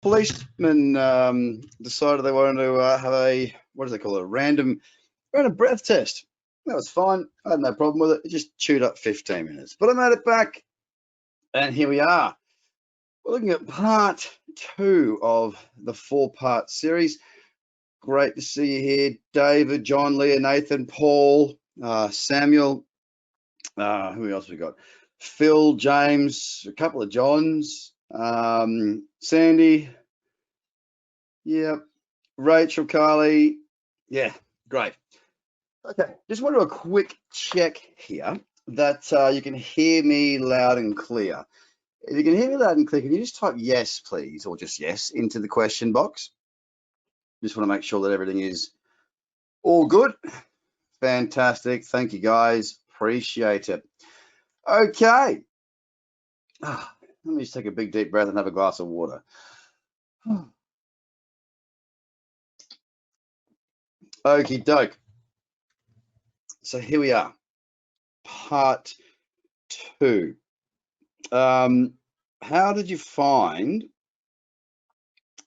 policemen decided they wanted to have a, what do they call it, a random breath test. That was fine. I had no problem with it. It just chewed up 15 minutes. But I made it back, and here we are. We're looking at part 2 of the 4-part series. Great to see you here, David, John, Leah, Nathan, Paul, Samuel. Who else we got? Phil, James, a couple of Johns, Sandy. Yep. Rachel, Carly. Yeah, great. Okay, just want to do a quick check here that you can hear me loud and clear. If you can hear me loud and clear, can you just type yes, please, or just yes into the question box? Just want to make sure that everything is all good. Fantastic. Thank you, guys. Appreciate it. Okay. Let me just take a big deep breath and have a glass of water. Okie doke. So here we are, part 2. How did you find?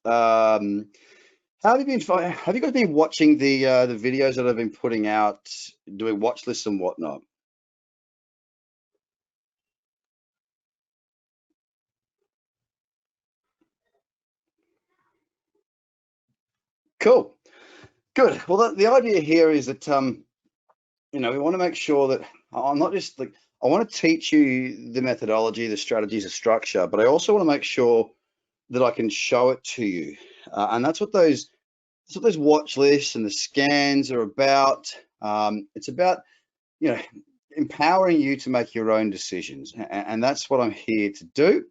How have you been? Have you guys been watching the videos that I've been putting out, doing watch lists and whatnot? Cool, good. Well, the idea here is that we want to make sure that I'm not just like, I want to teach you the methodology, the strategies, the structure, but I also want to make sure that I can show it to you, and that's what those watch lists and the scans are about. It's about empowering you to make your own decisions, and that's what I'm here to do.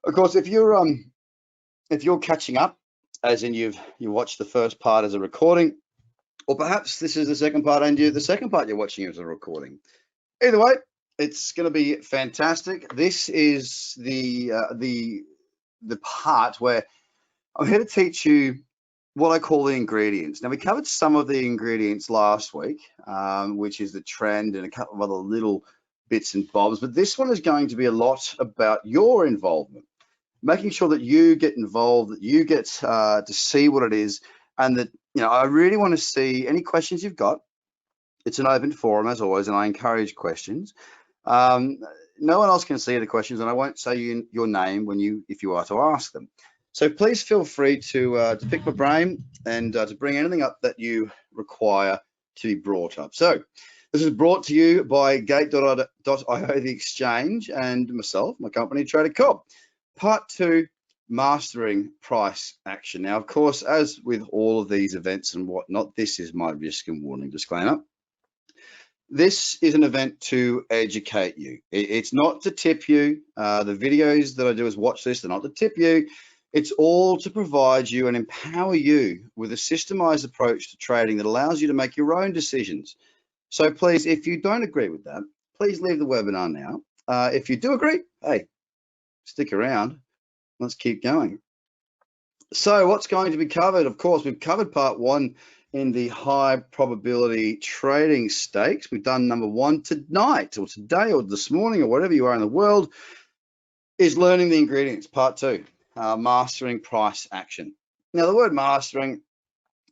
Of course, if you're catching up, as in you watched the first part as a recording, or perhaps this is the second part and the second part you're watching as a recording. Either way, it's going to be fantastic. This is the part where I'm here to teach you what I call the ingredients. Now, we covered some of the ingredients last week, which is the trend and a couple of other little bits and bobs, but this one is going to be a lot about your involvement, making sure that you get involved, that you get to see what it is, and that, I really want to see any questions you've got. It's an open forum, as always, and I encourage questions. No one else can see the questions, and I won't say your name if you are to ask them. So please feel free to pick my brain and to bring anything up that you require to be brought up. So this is brought to you by Gate.io, the exchange, and myself, my company, TraderCobb. Part 2, mastering price action. Now, of course, as with all of these events and whatnot, this is my risk and warning disclaimer. This is an event to educate you. It's not to tip you. The videos that I do as watch lists are not to tip you. It's all to provide you and empower you with a systemized approach to trading that allows you to make your own decisions. So please, if you don't agree with that, please leave the webinar now. If you do agree, hey, stick around. Let's keep going. So what's going to be covered? Of course, we've covered part 1 in the high probability trading stakes. We've done number 1 tonight or today or this morning or whatever you are in the world, is learning the ingredients. Part 2, mastering price action. Now, the word mastering,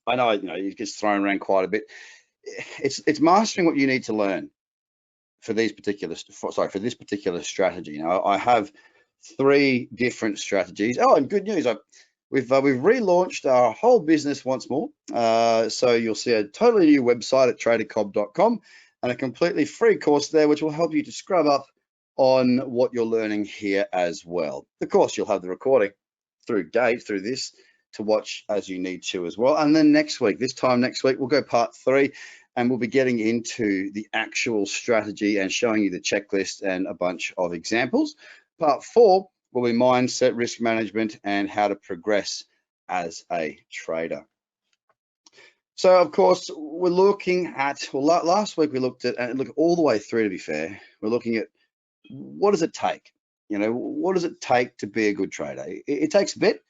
I know, it gets thrown around quite a bit. It's mastering what you need to learn for this particular strategy. I have 3 different strategies. Oh, and good news, we've relaunched our whole business once more. So you'll see a totally new website at TraderCobb.com and a completely free course there, which will help you to scrub up on what you're learning here as well. Of course, you'll have the recording through this to watch as you need to as well. And then next week, we'll go part 3, and we'll be getting into the actual strategy and showing you the checklist and a bunch of examples. Part 4 will be mindset, risk management, and how to progress as a trader. So, of course, we're looking at, last week we looked at, and look all the way through, to be fair, we're looking at what does it take? What does it take to be a good trader? It takes a bit.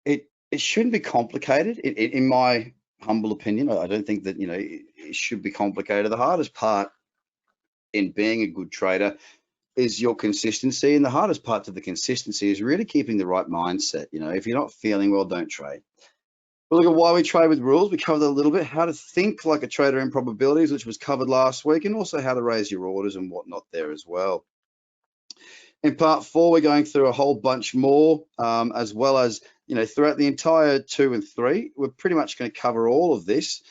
It shouldn't be complicated, in my humble opinion. I don't think that, it should be complicated. The hardest part in being a good trader is your consistency, and the hardest part to the consistency is really keeping the right mindset. You know, if you're not feeling well, don't trade. We'll look at why we trade with rules. We covered a little bit how to think like a trader in probabilities, which was covered last week, and also how to raise your orders and whatnot there as well. In part 4, we're going through a whole bunch more, as well as, you know, throughout the entire 2 and 3, we're pretty much going to cover all of this.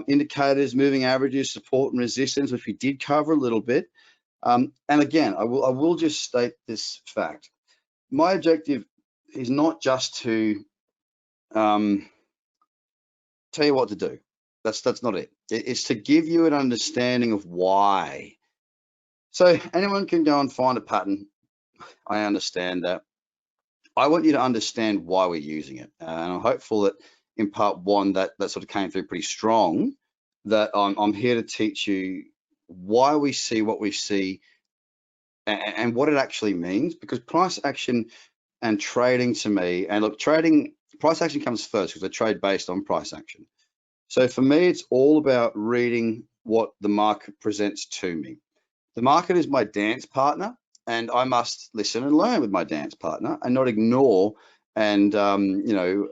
Indicators, moving averages, support and resistance, which we did cover a little bit. And again, I will just state this fact. My objective is not just to tell you what to do. That's not it. It's to give you an understanding of why. So anyone can go and find a pattern. I understand that. I want you to understand why we're using it. And I'm hopeful that in part 1 that sort of came through pretty strong, that I'm here to teach you why we see what we see and what it actually means, because price action and trading to me, and look, price action comes first because I trade based on price action. So for me, it's all about reading what the market presents to me. The market is my dance partner, and I must listen and learn with my dance partner and not ignore and you know,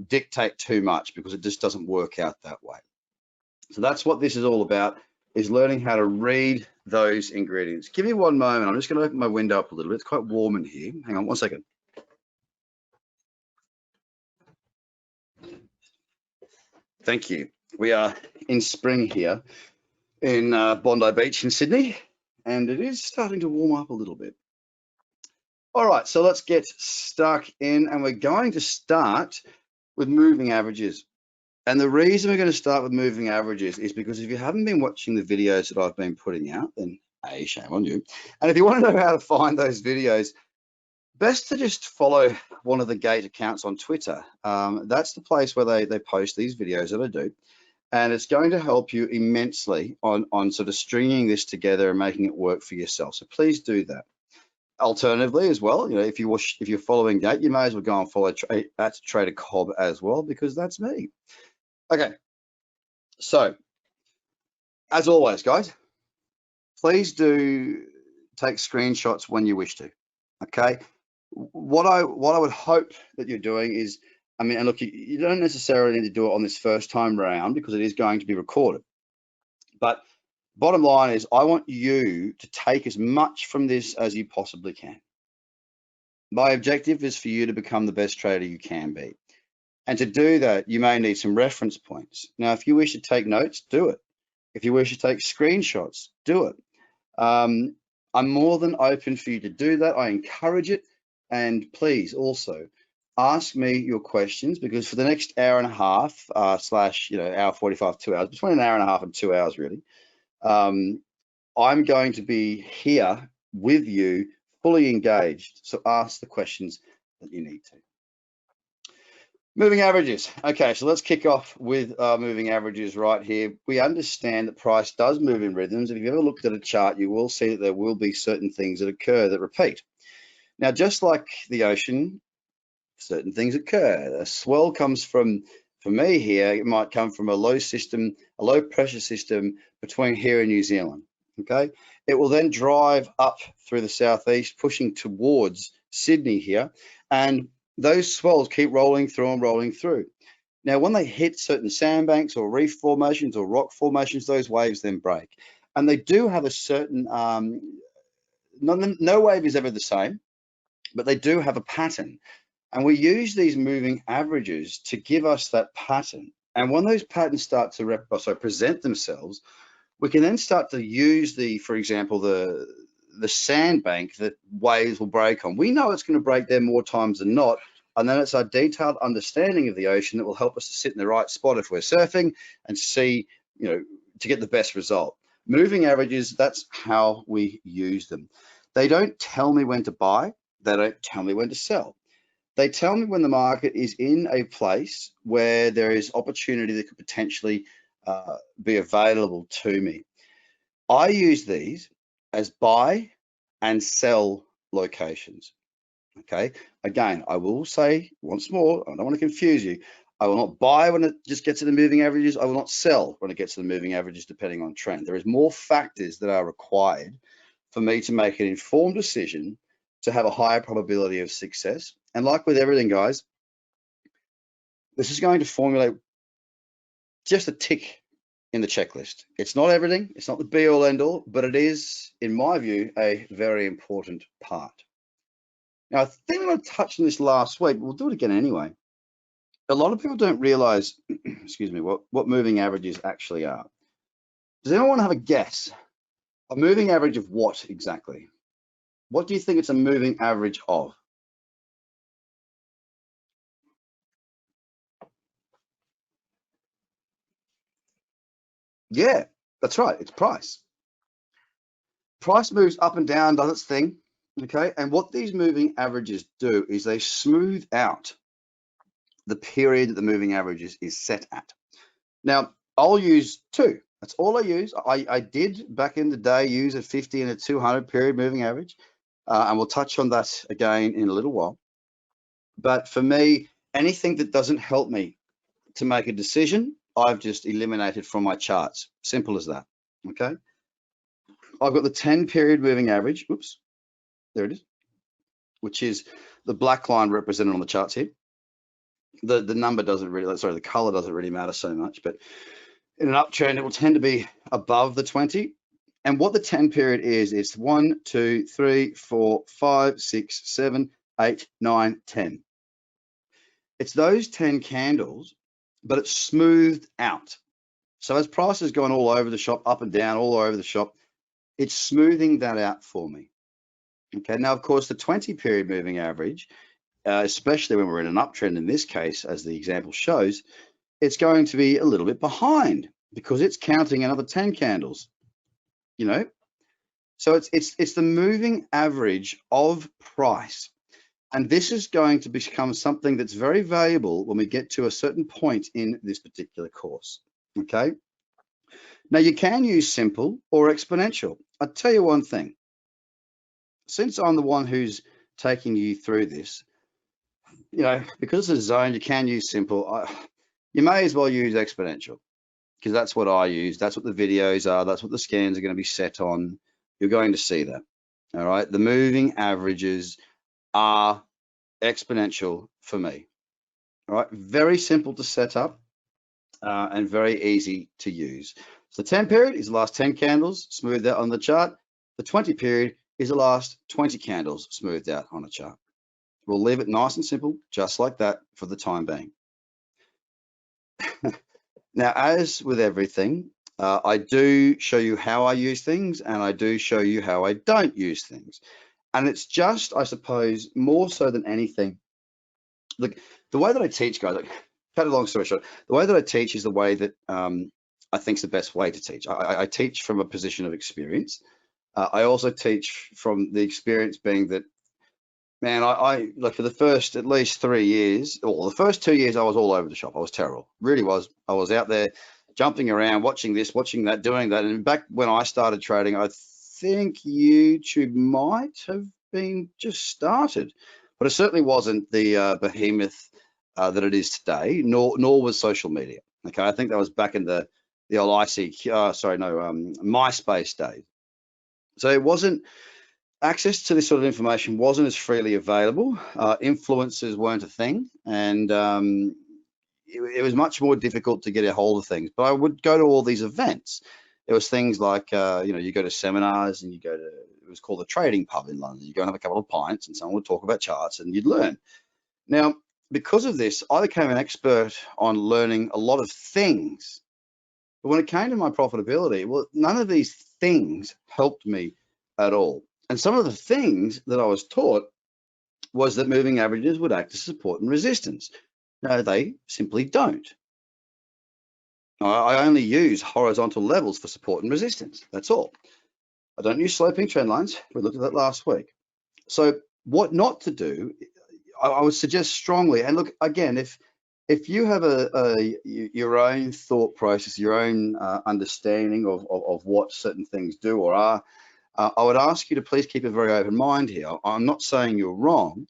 dictate too much, because it just doesn't work out that way. So that's what this is all about, is learning how to read those ingredients. Give me one moment. I'm just going to open my window up a little bit. It's quite warm in here. Hang on one second. Thank you. We are in spring here in Bondi Beach in Sydney, and it is starting to warm up a little bit. All right, so let's get stuck in, and we're going to start with moving averages. And the reason we're going to start with moving averages is because if you haven't been watching the videos that I've been putting out, then A, shame on you. And if you want to know how to find those videos, best to just follow one of the Gate accounts on Twitter. That's the place where they post these videos that I do. And it's going to help you immensely on sort of stringing this together and making it work for yourself. So please do that. Alternatively, as well, you know, if you're following Gate, you may as well go and follow at TraderCobb as well, because that's me. Okay, so as always, guys, please do take screenshots when you wish to. Okay, what I would hope that you're doing is, I mean, and look, you don't necessarily need to do it on this first time round because it is going to be recorded. But bottom line is, I want you to take as much from this as you possibly can. My objective is for you to become the best trader you can be. And to do that, you may need some reference points. Now, if you wish to take notes, do it. If you wish to take screenshots, do it. I'm more than open for you to do that. I encourage it. And please also ask me your questions, because for the next hour and a half, slash, you know, hour 45, 2 hours, between an hour and a half and 2 hours, really, I'm going to be here with you, fully engaged. So ask the questions that you need to. Moving averages. Okay, so let's kick off with moving averages right here. We understand that price does move in rhythms. If you've ever looked at a chart, you will see that there will be certain things that occur that repeat. Now, just like the ocean, certain things occur. A swell comes from, for me here, it might come from a low pressure system between here and New Zealand. Okay, it will then drive up through the southeast, pushing towards Sydney here, and those swells keep rolling through and rolling through. Now, when they hit certain sandbanks or reef formations or rock formations, those waves then break. And they do have a certain, no wave is ever the same, but they do have a pattern. And we use these moving averages to give us that pattern. And when those patterns start to present themselves, we can then start to use for example, the sandbank that waves will break on. We know it's going to break there more times than not, and then it's our detailed understanding of the ocean that will help us to sit in the right spot if we're surfing and see, you know, to get the best result. Moving averages, that's how we use them. They don't tell me when to buy. They don't tell me when to sell. They tell me when the market is in a place where there is opportunity that could potentially be available to me. I use these as buy and sell locations. Okay, again, I will say once more, I don't want to confuse you. I will not buy when it just gets to the moving averages. I will not sell when it gets to the moving averages, depending on trend. There is more factors that are required for me to make an informed decision to have a higher probability of success. And like with everything, guys, this is going to formulate just a tick in the checklist. It's not everything, it's not the be all end all, but it is, in my view, a very important part. Now, I think I touched on this last week, but we'll do it again anyway. A lot of people don't realize, excuse me, what moving averages actually are. Does anyone want to have a guess? A moving average of what exactly? What do you think it's a moving average of? Yeah, that's right, it's price. Price moves up and down, does its thing, okay? And what these moving averages do is they smooth out the period that the moving average is set at. Now, I'll use two. That's all I use. I did back in the day use a 50 and a 200 period moving average, and we'll touch on that again in a little while. But for me, anything that doesn't help me to make a decision, I've just eliminated from my charts. Simple as that, okay? I've got the 10 period moving average. Oops, there it is, which is the black line represented on the charts here. The number doesn't really, sorry, the color doesn't really matter so much, but in an uptrend, it will tend to be above the 20. And what the 10 period is, it's 1, 2, 3, 4, 5, 6, 7, 8, 9, 10. It's those 10 candles, but it's smoothed out. So as price has gone all over the shop, up and down, all over the shop, it's smoothing that out for me. Okay, now, of course, the 20 period moving average, especially when we're in an uptrend in this case, as the example shows, it's going to be a little bit behind because it's counting another 10 candles, you know? So it's the moving average of price. And this is going to become something that's very valuable when we get to a certain point in this particular course, okay? Now, you can use simple or exponential. I'll tell you one thing. Since I'm the one who's taking you through this, you know, because it's a zone, you can use simple. You may as well use exponential because that's what I use. That's what the videos are. That's what the scans are going to be set on. You're going to see that. All right. The moving averages are exponential for me. All right. Very simple to set up and very easy to use. So the 10 period is the last 10 candles smoothed out on the chart. The 20 period is the last 20 candles smoothed out on a chart. We'll leave it nice and simple, just like that for the time being. Now, as with everything, I do show you how I use things and I do show you how I don't use things. And it's just, I suppose, more so than anything, look, the way that I teach, guys, like, cut a long story short, the way that I teach is the way that I think is the best way to teach. I teach from a position of experience. I also teach from the experience being that, man, I like for the first at least 3 years, or the first 2 years, I was all over the shop. I was terrible, really was. I was out there jumping around, watching this, watching that, doing that. And back when I started trading, I think YouTube might have been just started, but it certainly wasn't the behemoth that it is today, nor was social media. Okay, I think that was back in the old MySpace days. So it wasn't. Access to this sort of information wasn't as freely available. Influencers weren't a thing, and it was much more difficult to get a hold of things. But I would go to all these events. It was things like, you go to seminars and it was called the Trading Pub in London. You go and have a couple of pints and someone would talk about charts and you'd learn. Now, because of this, I became an expert on learning a lot of things. But when it came to my profitability, well, none of these things helped me at all. And some of the things that I was taught was that moving averages would act as support and resistance. No, they simply don't. I only use horizontal levels for support and resistance. That's all. I don't use sloping trend lines. We looked at that last week. So what not to do, I would suggest strongly, and look, again, if you have your own thought process, your own understanding of what certain things do or are, I would ask you to please keep a very open mind here. I'm not saying you're wrong.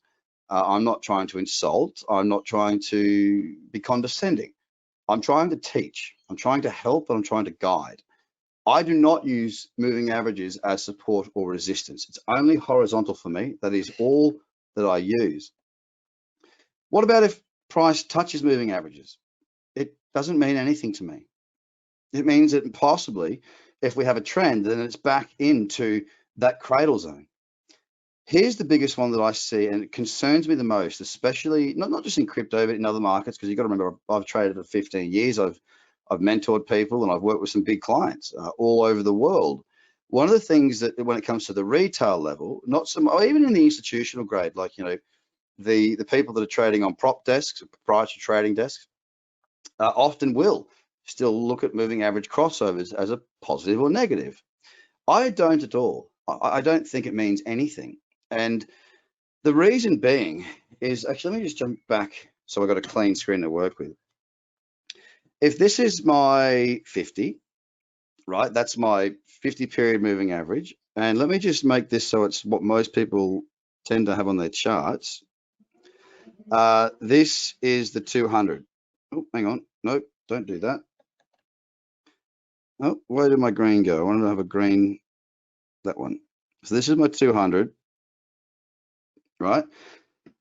I'm not trying to insult. I'm not trying to be condescending. I'm trying to teach. I'm trying to help and I'm trying to guide. I do not use moving averages as support or resistance. It's only horizontal for me. That is all that I use. What about if price touches moving averages? It doesn't mean anything to me. It means that possibly if we have a trend, then it's back into that cradle zone. Here's the biggest one that I see, and it concerns me the most, especially not just in crypto, but in other markets, because you've got to remember, I've traded for 15 years. I've mentored people, and I've worked with some big clients all over the world. One of the things that when it comes to the retail level, not some, or even in the institutional grade, like, you know, the people that are trading on prop desks, proprietary trading desks, often will still look at moving average crossovers as a positive or negative. I don't at all. I don't think it means anything. And the reason being is, actually, let me just jump back so I've got a clean screen to work with. If this is my 50, right, that's my 50 period moving average. And let me just make this so it's what most people tend to have on their charts. This is the 200. Oh, hang on. Nope, don't do that. Oh, where did my green go? I wanted to have a green, that one. So this is my 200, right?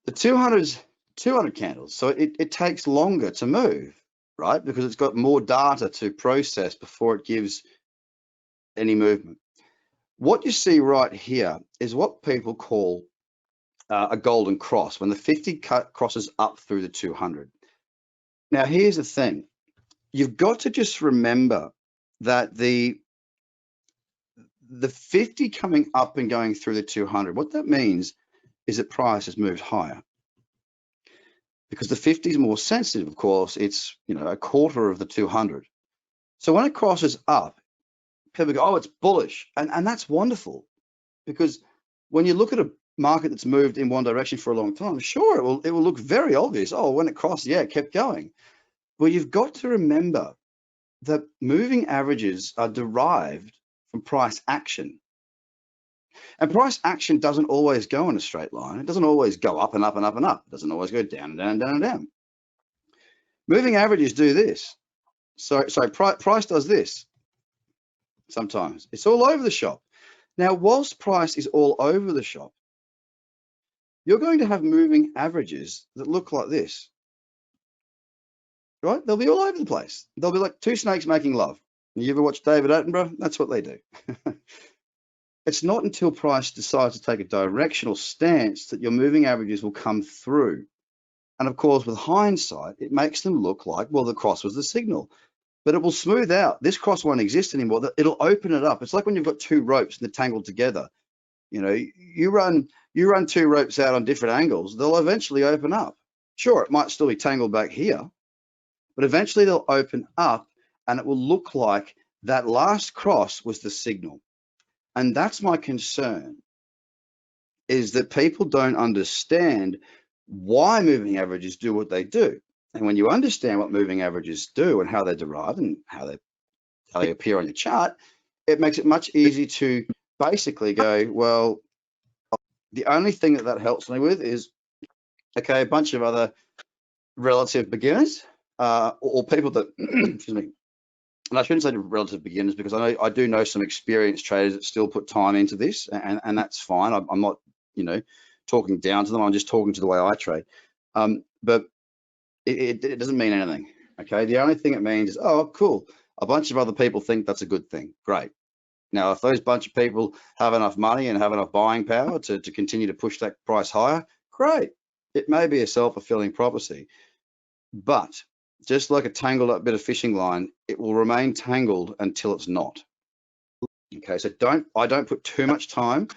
The 200 is 200 candles, so it takes longer to move, right? Because it's got more data to process before it gives any movement. What you see right here is what people call a golden cross, when the 50 crosses up through the 200. Now, here's the thing. You've got to just remember that the 50 coming up and going through the 200, what that means is that price has moved higher. Because the 50 is more sensitive, of course, it's, you know, a quarter of the 200. So when it crosses up, people go, oh, it's bullish. And that's wonderful, because when you look at a market that's moved in one direction for a long time, sure, it will look very obvious. Oh, when it crossed, yeah, it kept going. Well, you've got to remember that moving averages are derived from price action. And price action doesn't always go in a straight line. It doesn't always go up and up and up and up. It doesn't always go down and down and down and down. Moving averages do this. So price does this sometimes. It's all over the shop. Now, whilst price is all over the shop, you're going to have moving averages that look like this, right? They'll be all over the place. They'll be like two snakes making love. You ever watch David Attenborough? That's what they do. It's not until price decides to take a directional stance that your moving averages will come through. And of course, with hindsight, it makes them look like, well, the cross was the signal. But it will smooth out. This cross won't exist anymore. It'll open it up. It's like when you've got two ropes and they're tangled together. You know, you run two ropes out on different angles, they'll eventually open up. Sure, it might still be tangled back here, but eventually they'll open up and it will look like that last cross was the signal. And that's my concern, is that people don't understand why moving averages do what they do. And when you understand what moving averages do and how they're derived and how they appear on your chart, it makes it much easier to basically go, well, the only thing that helps me with is, okay, a bunch of other relative beginners or people that, excuse me, and I shouldn't say relative beginners, because I do know some experienced traders that still put time into this, and that's fine. I'm not, you know, talking down to them. I'm just talking to the way I trade. But it doesn't mean anything. Okay, the only thing it means is, oh, cool, a bunch of other people think that's a good thing. Great. Now, if those bunch of people have enough money and have enough buying power to continue to push that price higher, great. It may be a self-fulfilling prophecy, but just like a tangled up bit of fishing line, it will remain tangled until it's not. Okay, so I don't put too much time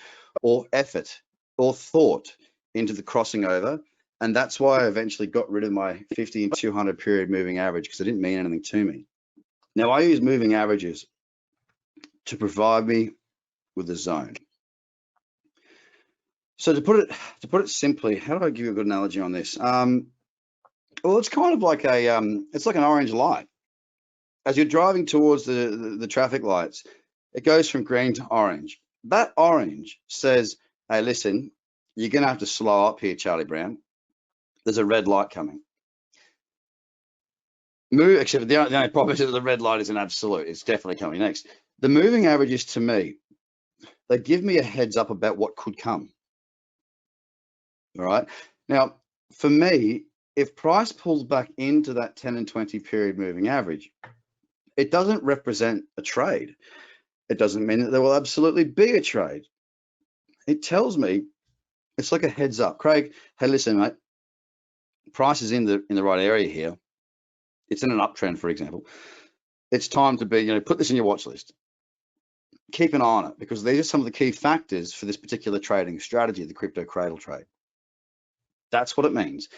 or effort or thought into the crossing over. And that's why I eventually got rid of my 50 and 200 period moving average, because it didn't mean anything to me. Now, I use moving averages to provide me with a zone. So to put it simply, how do I give you a good analogy on this? Well, it's kind of like it's like an orange light. As you're driving towards the traffic lights, it goes from green to orange. That orange says, hey, listen, you're going to have to slow up here, Charlie Brown. There's a red light coming. Move, except the only problem is that the red line is an absolute. It's definitely coming next. The moving averages, to me, they give me a heads up about what could come. All right. Now, for me, if price pulls back into that 10 and 20 period moving average, it doesn't represent a trade. It doesn't mean that there will absolutely be a trade. It tells me it's like a heads up. Craig, hey, listen, mate, price is in the right area here. It's in an uptrend, for example. It's time to be, put this in your watch list. Keep an eye on it, because these are some of the key factors for this particular trading strategy, the crypto cradle trade. That's what it means.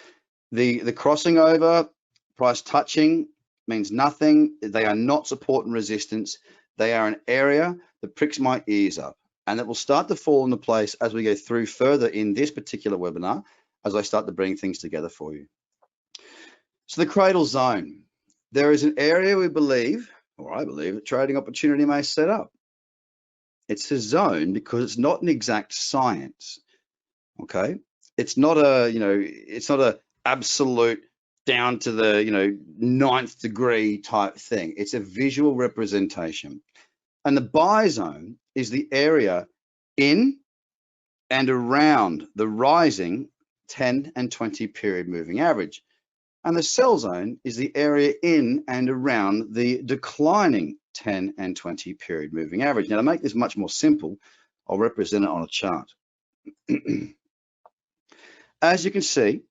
The crossing over, price touching, means nothing. They are not support and resistance. They are an area that pricks my ears up, and it will start to fall into place as we go through further in this particular webinar, as I start to bring things together for you. So the cradle zone, there is an area we believe, or I believe, that trading opportunity may set up. It's a zone because it's not an exact science. Okay, it's not a, it's not a absolute down to the, 9th degree type thing. It's a visual representation. And the buy zone is the area in and around the rising 10 and 20 period moving average. And the sell zone is the area in and around the declining 10 and 20 period moving average. Now, to make this much more simple, I'll represent it on a chart. As you can see,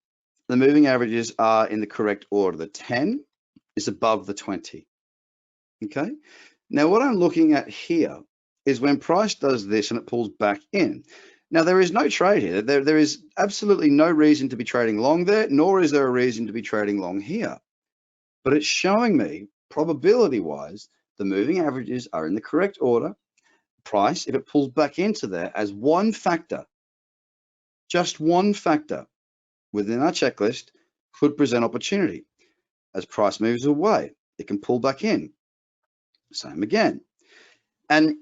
the moving averages are in the correct order. The 10 is above the 20. Okay. Now, what I'm looking at here is when price does this and it pulls back in. Now, there is no trade here. There is absolutely no reason to be trading long there, nor is there a reason to be trading long here. But it's showing me, probability-wise, the moving averages are in the correct order. Price, if it pulls back into there as one factor, just one factor within our checklist, could present opportunity. As price moves away, it can pull back in. Same again. And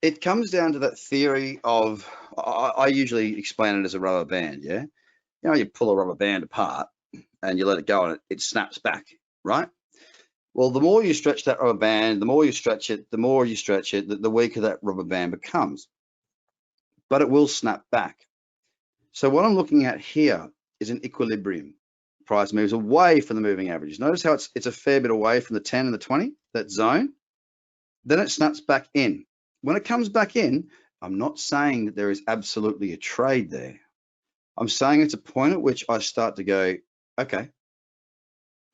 it comes down to that theory of, I usually explain it as a rubber band, yeah? You pull a rubber band apart and you let it go and it snaps back, right? Well, the more you stretch that rubber band, the more you stretch it, the weaker that rubber band becomes. But it will snap back. So what I'm looking at here is an equilibrium. Price moves away from the moving averages. Notice how it's a fair bit away from the 10 and the 20, that zone. Then it snaps back in. When it comes back in, I'm not saying that there is absolutely a trade there. I'm saying it's a point at which I start to go, okay,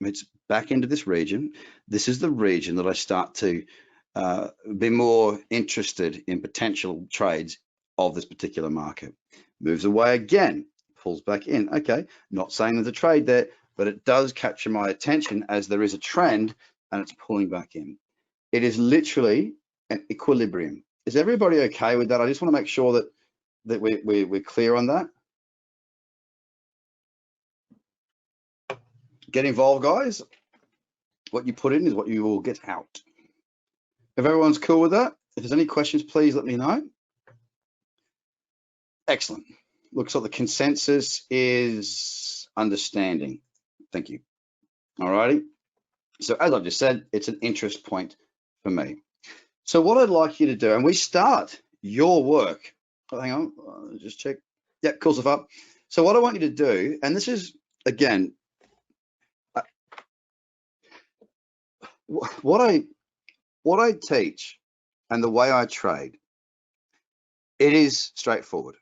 it's back into this region. This is the region that I start to be more interested in potential trades of this particular market. Moves away again, pulls back in. Okay, not saying there's a trade there, but it does capture my attention as there is a trend and it's pulling back in. It is literally an equilibrium. Is everybody okay with that? I just want to make sure that we're clear on that. Get involved, guys. What you put in is what you will get out. If everyone's cool with that, if there's any questions, please let me know. Excellent. Looks like the consensus is understanding. Thank you. All righty. So as I've just said, it's an interest point for me. So what I'd like you to do, and we start your work. Oh, hang on, just check. Yeah, cool stuff up. So what I want you to do, and this is, again, what I teach and the way I trade, it is straightforward.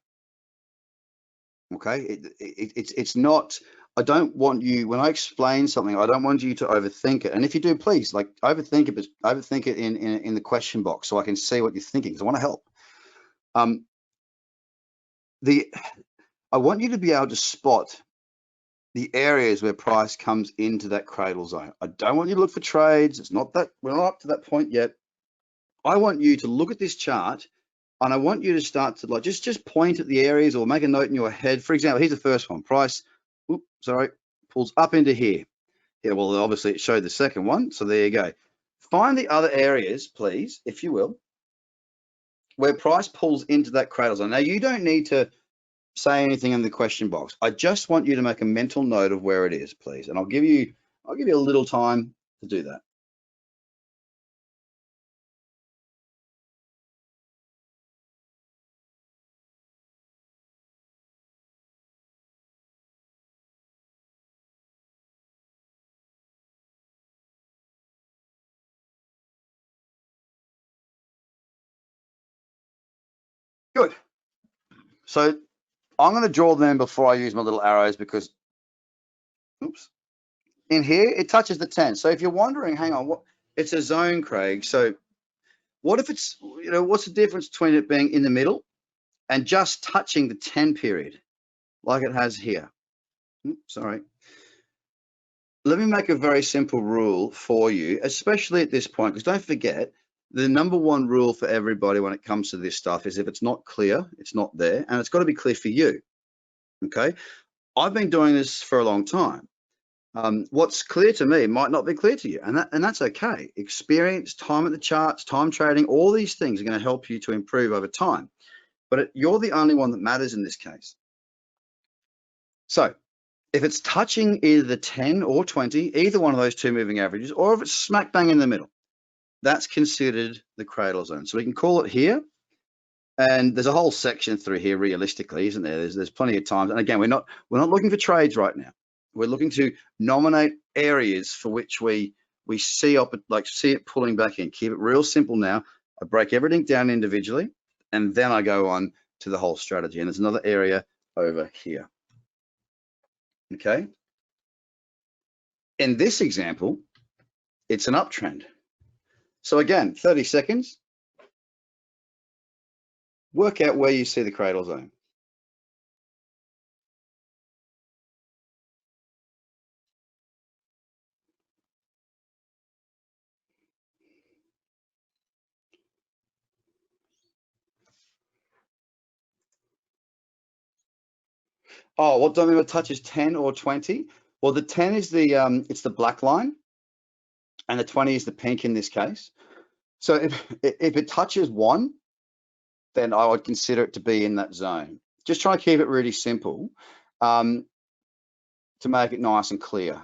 Okay, it's not. I don't want you, when I explain something, I don't want you to overthink it. And if you do, please, like, overthink it, but overthink it in the question box so I can see what you're thinking, because I want to help. I want you to be able to spot the areas where price comes into that cradle zone. I don't want you to look for trades. It's not that, we're not up to that point yet. I want you to look at this chart and I want you to start to, like, just point at the areas or make a note in your head. For example, here's the first one. Price, pulls up into here. Yeah, well, obviously it showed the second one. So there you go. Find the other areas, please, if you will, where price pulls into that cradle zone. Now, you don't need to say anything in the question box. I just want you to make a mental note of where it is, please. And I'll give you a little time to do that. Good. So I'm going to draw them before I use my little arrows because, oops, in here it touches the 10. So if you're wondering, hang on, what? It's a zone, Craig. So what if it's, what's the difference between it being in the middle and just touching the 10 period like it has here? Oops, sorry. Let me make a very simple rule for you, especially at this point, because don't forget, the number one rule for everybody when it comes to this stuff is if it's not clear, it's not there, and it's got to be clear for you, okay? I've been doing this for a long time. What's clear to me might not be clear to you, and that's okay. Experience, time at the charts, time trading, all these things are going to help you to improve over time, but you're the only one that matters in this case. So if it's touching either the 10 or 20, either one of those two moving averages, or if it's smack bang in the middle, that's considered the cradle zone. So we can call it here. And there's a whole section through here, realistically, isn't there? There's plenty of times. And again, we're not looking for trades right now. We're looking to nominate areas for which we see it pulling back in. Keep it real simple now. I break everything down individually, and then I go on to the whole strategy. And there's another area over here. Okay. In this example, it's an uptrend. So again, 30 seconds. Work out where you see the cradle zone. Oh, what do I mean by touches 10 or 20? Well, the 10 is it's the black line, and the 20 is the pink in this case. So if it touches 1, then I would consider it to be in that zone. Just try to keep it really simple to make it nice and clear.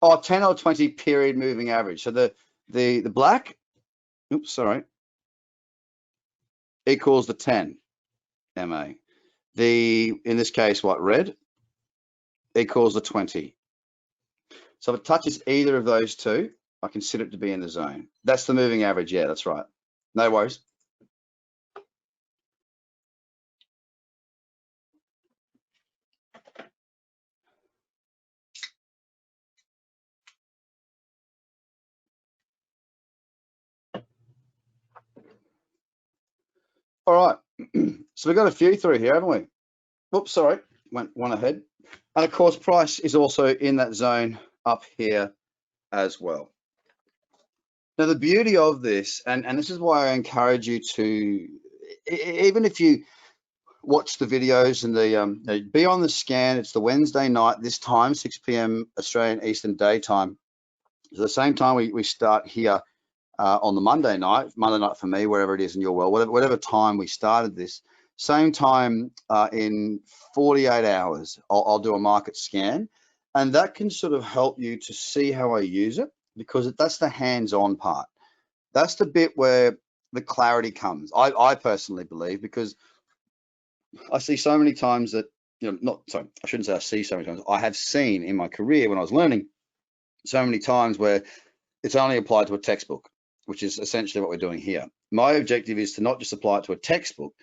Oh, 10 or 20 period moving average. So the black, oops, sorry, equals the 10 MA. In this case, what, red equals the 20. So if it touches either of those two, I consider it to be in the zone. That's the moving average. Yeah, that's right. No worries. All right. So we've got a few through here, haven't we? Whoops, sorry, went one ahead. And of course, price is also in that zone up here as well. Now, the beauty of this, and this is why I encourage you to, even if you watch the videos and be on the scan. It's the Wednesday night, this time, 6 p.m. Australian Eastern Daytime. It's the same time we start here on the Monday night for me, wherever it is in your world, whatever time we started this. Same time in 48 hours, I'll do a market scan, and that can sort of help you to see how I use it, because that's the hands-on part. That's the bit where the clarity comes. I personally believe, because I see so many times that, I shouldn't say I see so many times, I have seen in my career when I was learning so many times where it's only applied to a textbook, which is essentially what we're doing here. My objective is to not just apply it to a textbook,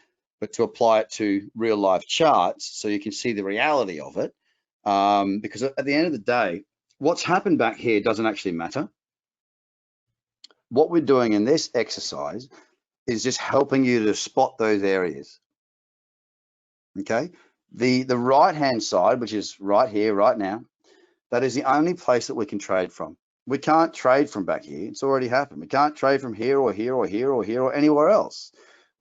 but to apply it to real life charts so you can see the reality of it. Because at the end of the day, what's happened back here doesn't actually matter. What we're doing in this exercise is just helping you to spot those areas. Okay, the right hand side, which is right here, right now, that is the only place that we can trade from. We can't trade from back here. It's already happened. We can't trade from here or here or here or here or anywhere else.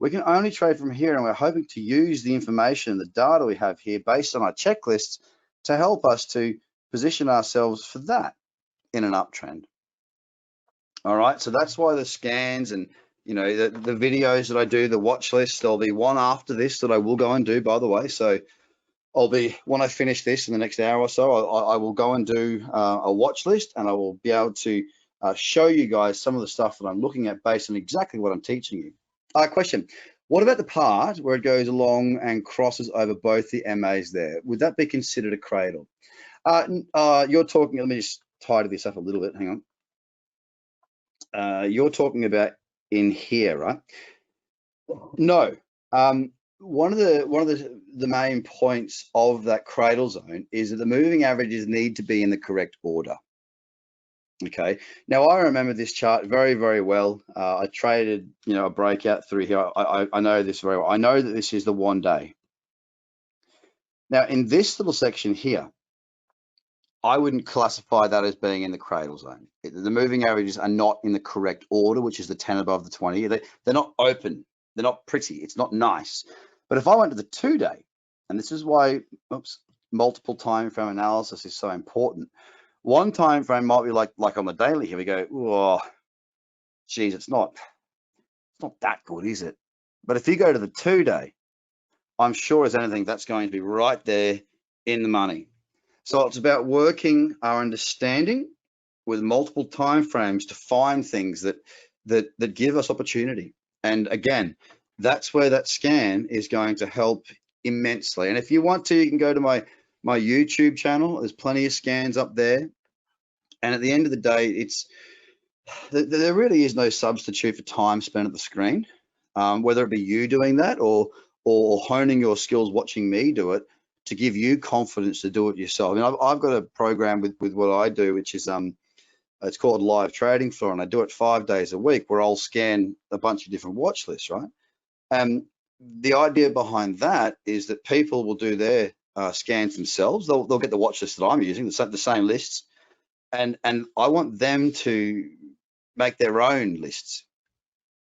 We can only trade from here, and we're hoping to use the information, the data we have here based on our checklists to help us to position ourselves for that in an uptrend. All right, so that's why the scans and the videos that I do, the watch list, there'll be one after this that I will go and do, by the way. So I'll be, when I finish this in the next hour or so, I will go and do a watch list, and I will be able to show you guys some of the stuff that I'm looking at based on exactly what I'm teaching you. Question, what about the part where it goes along and crosses over both the MAs there? Would that be considered a cradle? You're talking, let me just tidy this up a little bit, hang on. You're talking about in here, right? No. One of the main points of that cradle zone is that the moving averages need to be in the correct order. Okay. Now I remember this chart very, very well. I traded, a breakout through here. I know this very well. I know that this is the 1 day. Now in this little section here, I wouldn't classify that as being in the cradle zone. The moving averages are not in the correct order, which is the 10 above the 20. They're not open. They're not pretty. It's not nice. But if I went to the 2 day, and this is why, multiple time frame analysis is so important. One time frame might be like on the daily here, we go, oh, geez, it's not that good, is it? But if you go to the 2 day, I'm sure as anything, that's going to be right there in the money. So it's about working our understanding with multiple time frames to find things that give us opportunity. And again, that's where that scan is going to help immensely. And if you want to, you can go to my YouTube channel. There's plenty of scans up there. And at the end of the day, there really is no substitute for time spent at the screen, whether it be you doing that or honing your skills watching me do it to give you confidence to do it yourself. I mean, I've got a program with what I do, which is it's called Live Trading Floor, and I do it 5 days a week where I'll scan a bunch of different watch lists, right? The idea behind that is that people will do their scans themselves. They'll get the watch list that I'm using, the same lists, and I want them to make their own lists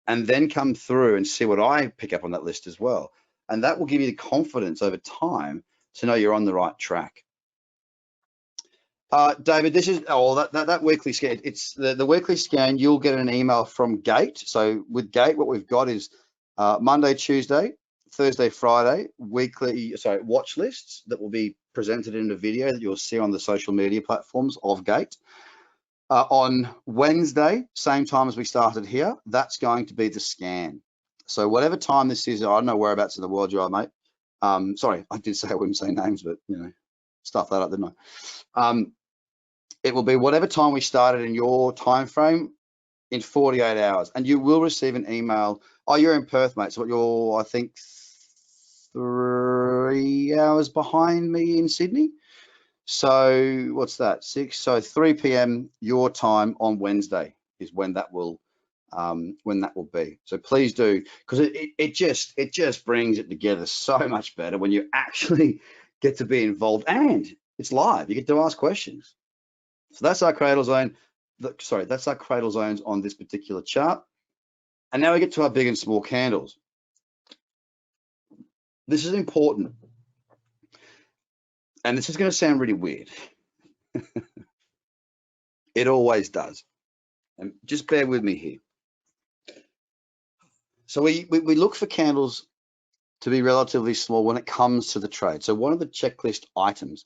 and then come through and see what I pick up on that list as well. And that will give you the confidence over time to know you're on the right track. David, this is that weekly scan. It's the weekly scan. You'll get an email from Gate. So with Gate, what we've got is Monday, Tuesday, Thursday, Friday, watch lists that will be presented in a video that you'll see on the social media platforms of Gate. On Wednesday, same time as we started here, that's going to be the scan. So whatever time this is, I don't know whereabouts in the world you are, mate. Sorry, I did say I wouldn't say names, but stuff that up, didn't I? It will be whatever time we started in your time frame in 48 hours, and you will receive an email. Oh, you're in Perth, mate. So you're, I think, 3 hours behind me in Sydney. So what's that? 6. So 3 p.m. your time on Wednesday is when that will be. So please do, because it just brings it together so much better when you actually get to be involved, and it's live. You get to ask questions. So that's our cradle zone. That's our cradle zones on this particular chart. And now we get to our big and small candles. This is important. And this is going to sound really weird. It always does. And just bear with me here. So we look for candles to be relatively small when it comes to the trade. So one of the checklist items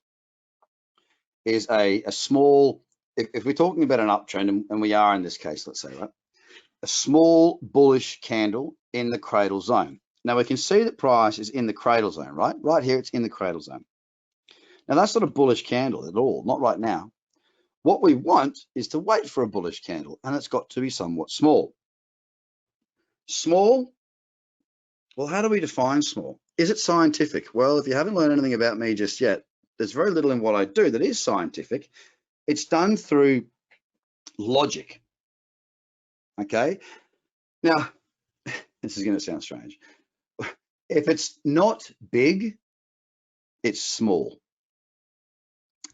is a small, if we're talking about an uptrend, and we are in this case, let's say, right, a small bullish candle in the cradle zone. Now we can see that price is in the cradle zone, right? Right here, it's in the cradle zone. Now that's not a bullish candle at all, not right now. What we want is to wait for a bullish candle, and it's got to be somewhat small. Small, well, how do we define small? Is it scientific? Well, if you haven't learned anything about me just yet, there's very little in what I do that is scientific. It's done through logic. Okay. Now, this is going to sound strange. If it's not big, it's small.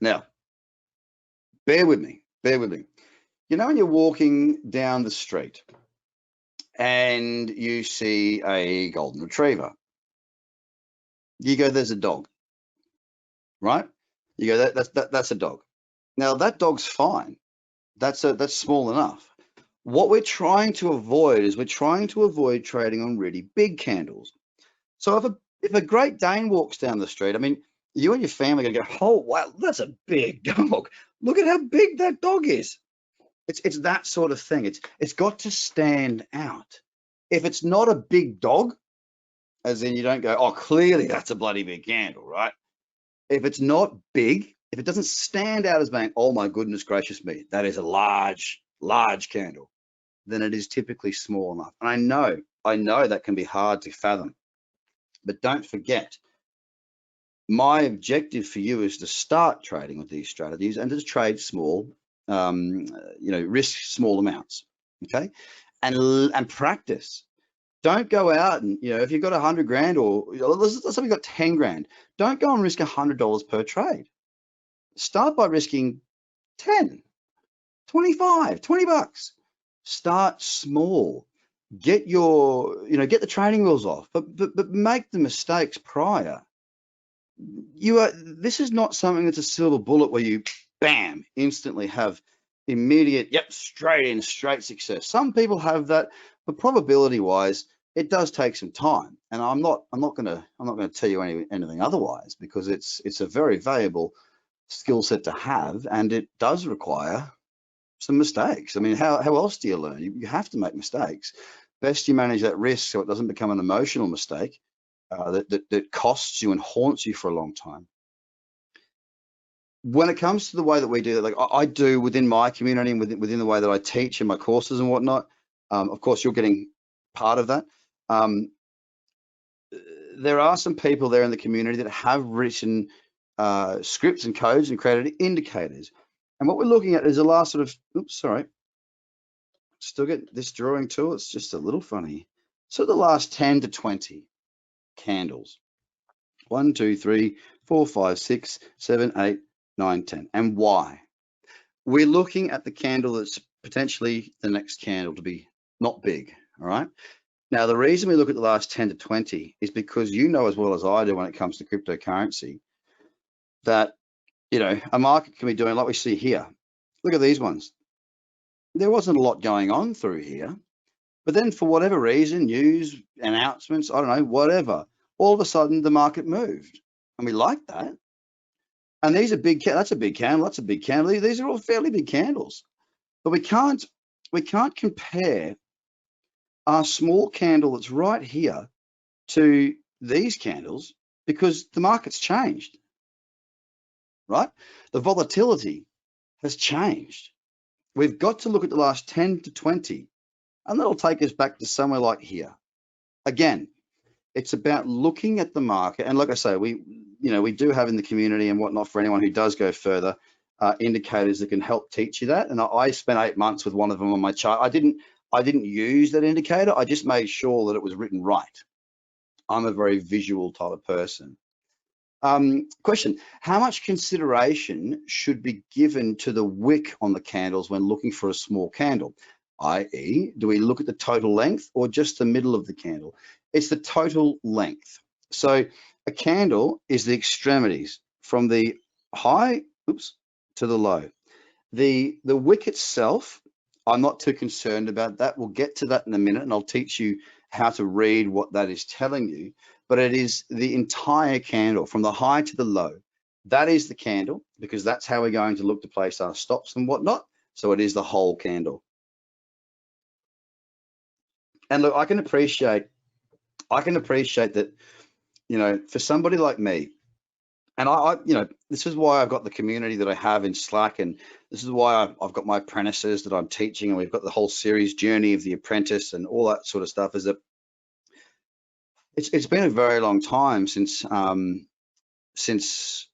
Now, bear with me. You know, when you're walking down the street and you see a golden retriever, you go, there's a dog, right? You go, that's a dog. Now that dog's fine. That's small enough. What we're trying to avoid is trading on really big candles. So if a Great Dane walks down the street, I mean, you and your family are going to go, oh, wow, that's a big dog. Look at how big that dog is. It's that sort of thing. It's got to stand out. If it's not a big dog, as in you don't go, oh, clearly that's a bloody big candle, right? If it's not big, if it doesn't stand out as being, oh my goodness gracious me, that is a large, large candle, then it is typically small enough. And I know that can be hard to fathom, but don't forget, my objective for you is to start trading with these strategies and to trade small, risk small amounts, okay? And practice. Don't go out and, if you've got 100 grand or let's say you've got 10 grand, don't go and risk $100 per trade. Start by risking 10, 25, 20 bucks. Start small. Get get the training wheels off, but make the mistakes prior. This is not something that's a silver bullet where you, bam, instantly have immediate, straight success. Some people have that, but probability wise, it does take some time. And I'm not gonna tell you anything otherwise, because it's a very valuable skill set to have, and it does require some mistakes. I mean, how else do you learn? You have to make mistakes. Best you manage that risk so it doesn't become an emotional mistake that costs you and haunts you for a long time. When it comes to the way that we do it, like I do within my community and within the way that I teach in my courses and whatnot, of course, you're getting part of that. There are some people there in the community that have written scripts and codes and created indicators. And what we're looking at is the last sort of, still get this drawing tool. It's just a little funny. So the last 10 to 20 candles. 1, 2, 3, 4, 5, 6, 7, 8, 9, 10. And why? We're looking at the candle that's potentially the next candle to be not big, all right? Now, the reason we look at the last 10 to 20 is because you know as well as I do when it comes to cryptocurrency that, a market can be doing like we see here. Look at these ones. There wasn't a lot going on through here, but then for whatever reason, news, announcements, I don't know, whatever, all of a sudden the market moved, and we like that. And these are big, that's a big candle, that's a big candle. These are all fairly big candles, but we can't compare our small candle that's right here to these candles because the market's changed, right? The volatility has changed. We've got to look at the last 10 to 20, and that'll take us back to somewhere like here. Again, it's about looking at the market, and like I say, we do have in the community and whatnot for anyone who does go further, indicators that can help teach you that. And I spent 8 months with one of them on my chart. I didn't use that indicator. I just made sure that it was written right. I'm a very visual type of person. Question: how much consideration should be given to the wick on the candles when looking for a small candle? i.e., do we look at the total length or just the middle of the candle? It's the total length. So a candle is the extremities from the high, to the low. The wick itself, I'm not too concerned about that. We'll get to that in a minute, and I'll teach you how to read what that is telling you. But it is the entire candle from the high to the low. That is the candle, because that's how we're going to look to place our stops and whatnot. So it is the whole candle. And look, I can appreciate that, for somebody like me, and I this is why I've got the community that I have in Slack, and this is why I've got my apprentices that I'm teaching, and we've got the whole series Journey of the Apprentice and all that sort of stuff, is that it's been a very long time since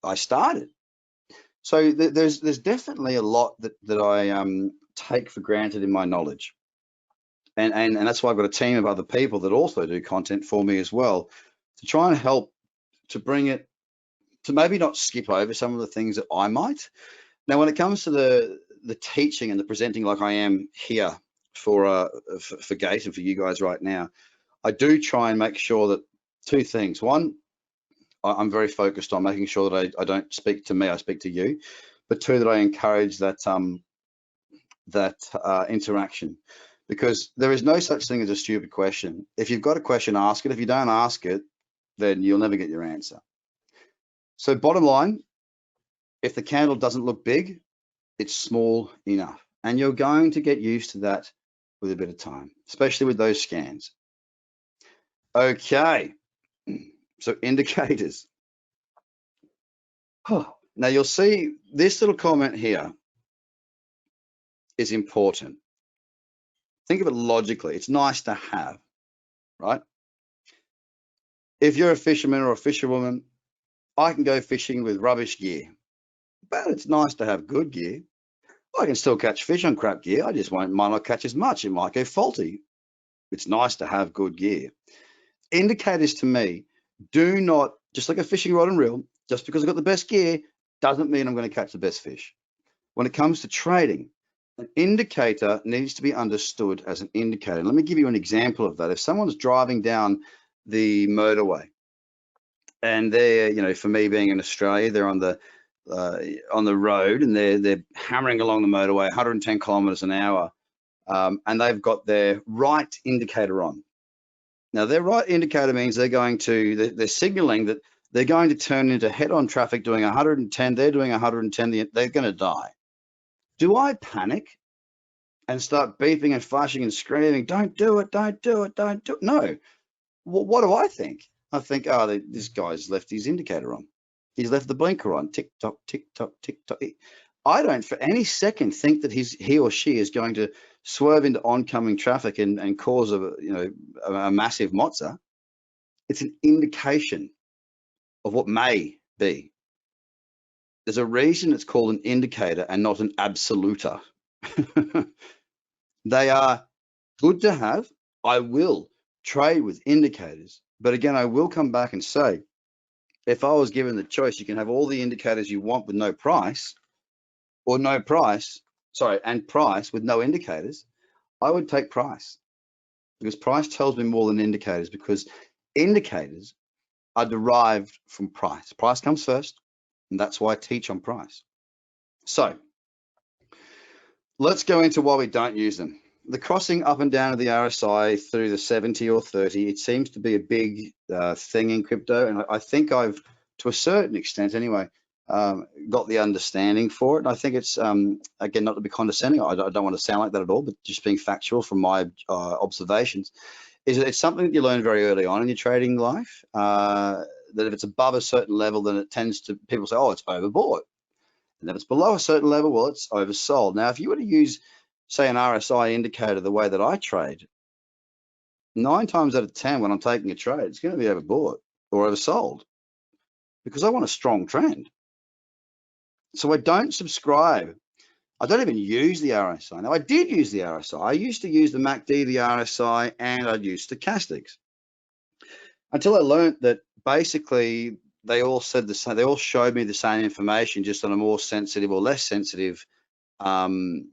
I started. So there's definitely a lot that I take for granted in my knowledge. And that's why I've got a team of other people that also do content for me as well, to try and help to bring it to maybe not skip over some of the things that I might. Now, when it comes to the teaching and the presenting like I am here for Gate and for you guys right now, I do try and make sure that two things. One, I'm very focused on making sure that I don't speak to me, I speak to you. But two, that I encourage that interaction, because there is no such thing as a stupid question. If you've got a question, ask it. If you don't ask it, then you'll never get your answer. So bottom line, if the candle doesn't look big, it's small enough. And you're going to get used to that with a bit of time, especially with those scans. Okay, so indicators. Now you'll see this little comment here is important. Think of it logically. It's nice to have, right? If you're a fisherman or a fisherwoman, I can go fishing with rubbish gear, but it's nice to have good gear. I can still catch fish on crap gear. I just might not catch as much. It might go faulty. It's nice to have good gear. Indicators to me do not, just like a fishing rod and reel, just because I've got the best gear doesn't mean I'm going to catch the best fish. When it comes to trading, an indicator needs to be understood as an indicator. Let me give you an example of that. If someone's driving down the motorway and they're, you know, for me being in Australia, they're on the road and they're hammering along the motorway 110 kilometers an hour, and they've got their right indicator on. Now, their right indicator means they're signaling that they're going to turn into head-on traffic doing 110. They're doing 110. They're going to die. Do I panic and start beeping and flashing and screaming, don't do it, don't do it, don't do it? No. What do I think? I think, oh, this guy's left his indicator on. He's left the blinker on. Tick tock, tick tock, tick tock. I don't for any second think that he or she is going to swerve into oncoming traffic and cause a massive mozza. It's an indication of what may be. There's a reason it's called an indicator and not an absoluter. They are good to have. I will trade with indicators, but again, I will come back and say, if I was given the choice, you can have all the indicators you want with no price, or no price, and price with no indicators, I would take price, because price tells me more than indicators, because indicators are derived from price. Price comes first, and that's why I teach on price. So let's go into why we don't use them. The crossing up and down of the RSI through the 70 or 30, it seems to be a big thing in crypto, and I think I've, to a certain extent anyway, got the understanding for it. And I think it's, again, not to be condescending, I don't want to sound like that at all, but just being factual from my observations, is that it's something that you learn very early on in your trading life, that if it's above a certain level, then it tends to, people say, oh, it's overbought. And if it's below a certain level, well, it's oversold. Now, if you were to use, say, an RSI indicator the way that I trade, 9 times out of 10 when I'm taking a trade, it's going to be overbought or oversold, because I want a strong trend. So I don't subscribe. I don't even use the RSI. Now, I did use the RSI. I used to use the MACD, the RSI, and I'd use stochastics, until I learned that basically they all said the same. They all showed me the same information, just on a more sensitive or less sensitive dial.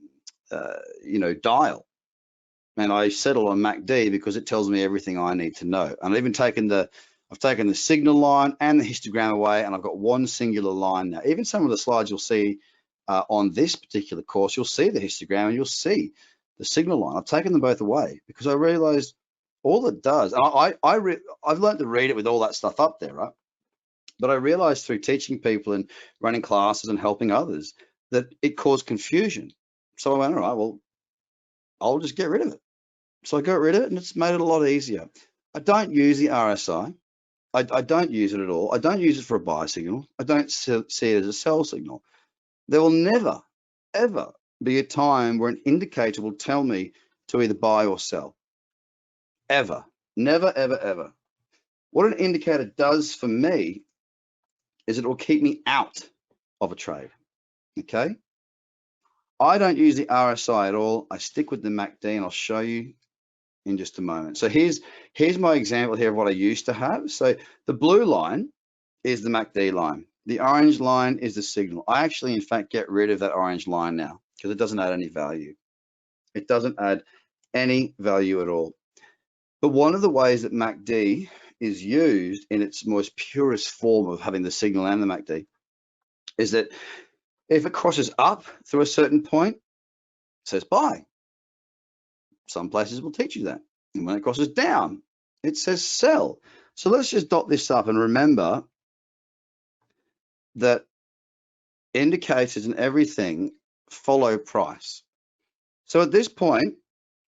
And I settle on MACD because it tells me everything I need to know. And I've even taken the signal line and the histogram away, and I've got one singular line now. Even some of the slides you'll see on this particular course, you'll see the histogram and you'll see the signal line. I've taken them both away because I realized all it does, and I've learned to read it with all that stuff up there, right? But I realized through teaching people and running classes and helping others that it caused confusion. So I went, all right, well, I'll just get rid of it. So I got rid of it, and it's made it a lot easier. I don't use the RSI. I don't use it at all. I don't use it for a buy signal. I don't see it as a sell signal. There will never, ever be a time where an indicator will tell me to either buy or sell. Ever. Never, ever, ever. What an indicator does for me is it will keep me out of a trade. Okay? I don't use the RSI at all. I stick with the MACD, and I'll show you in just a moment. So here's my example here of what I used to have. So the blue line is the MACD line. The orange line is the signal. I actually, in fact, get rid of that orange line now because it doesn't add any value. It doesn't add any value at all. But one of the ways that MACD is used in its most purest form of having the signal and the MACD is that if it crosses up through a certain point, it says buy. Some places will teach you that. And when it crosses down, it says sell. So let's just dot this up and remember that indicators and everything follow price. So at this point,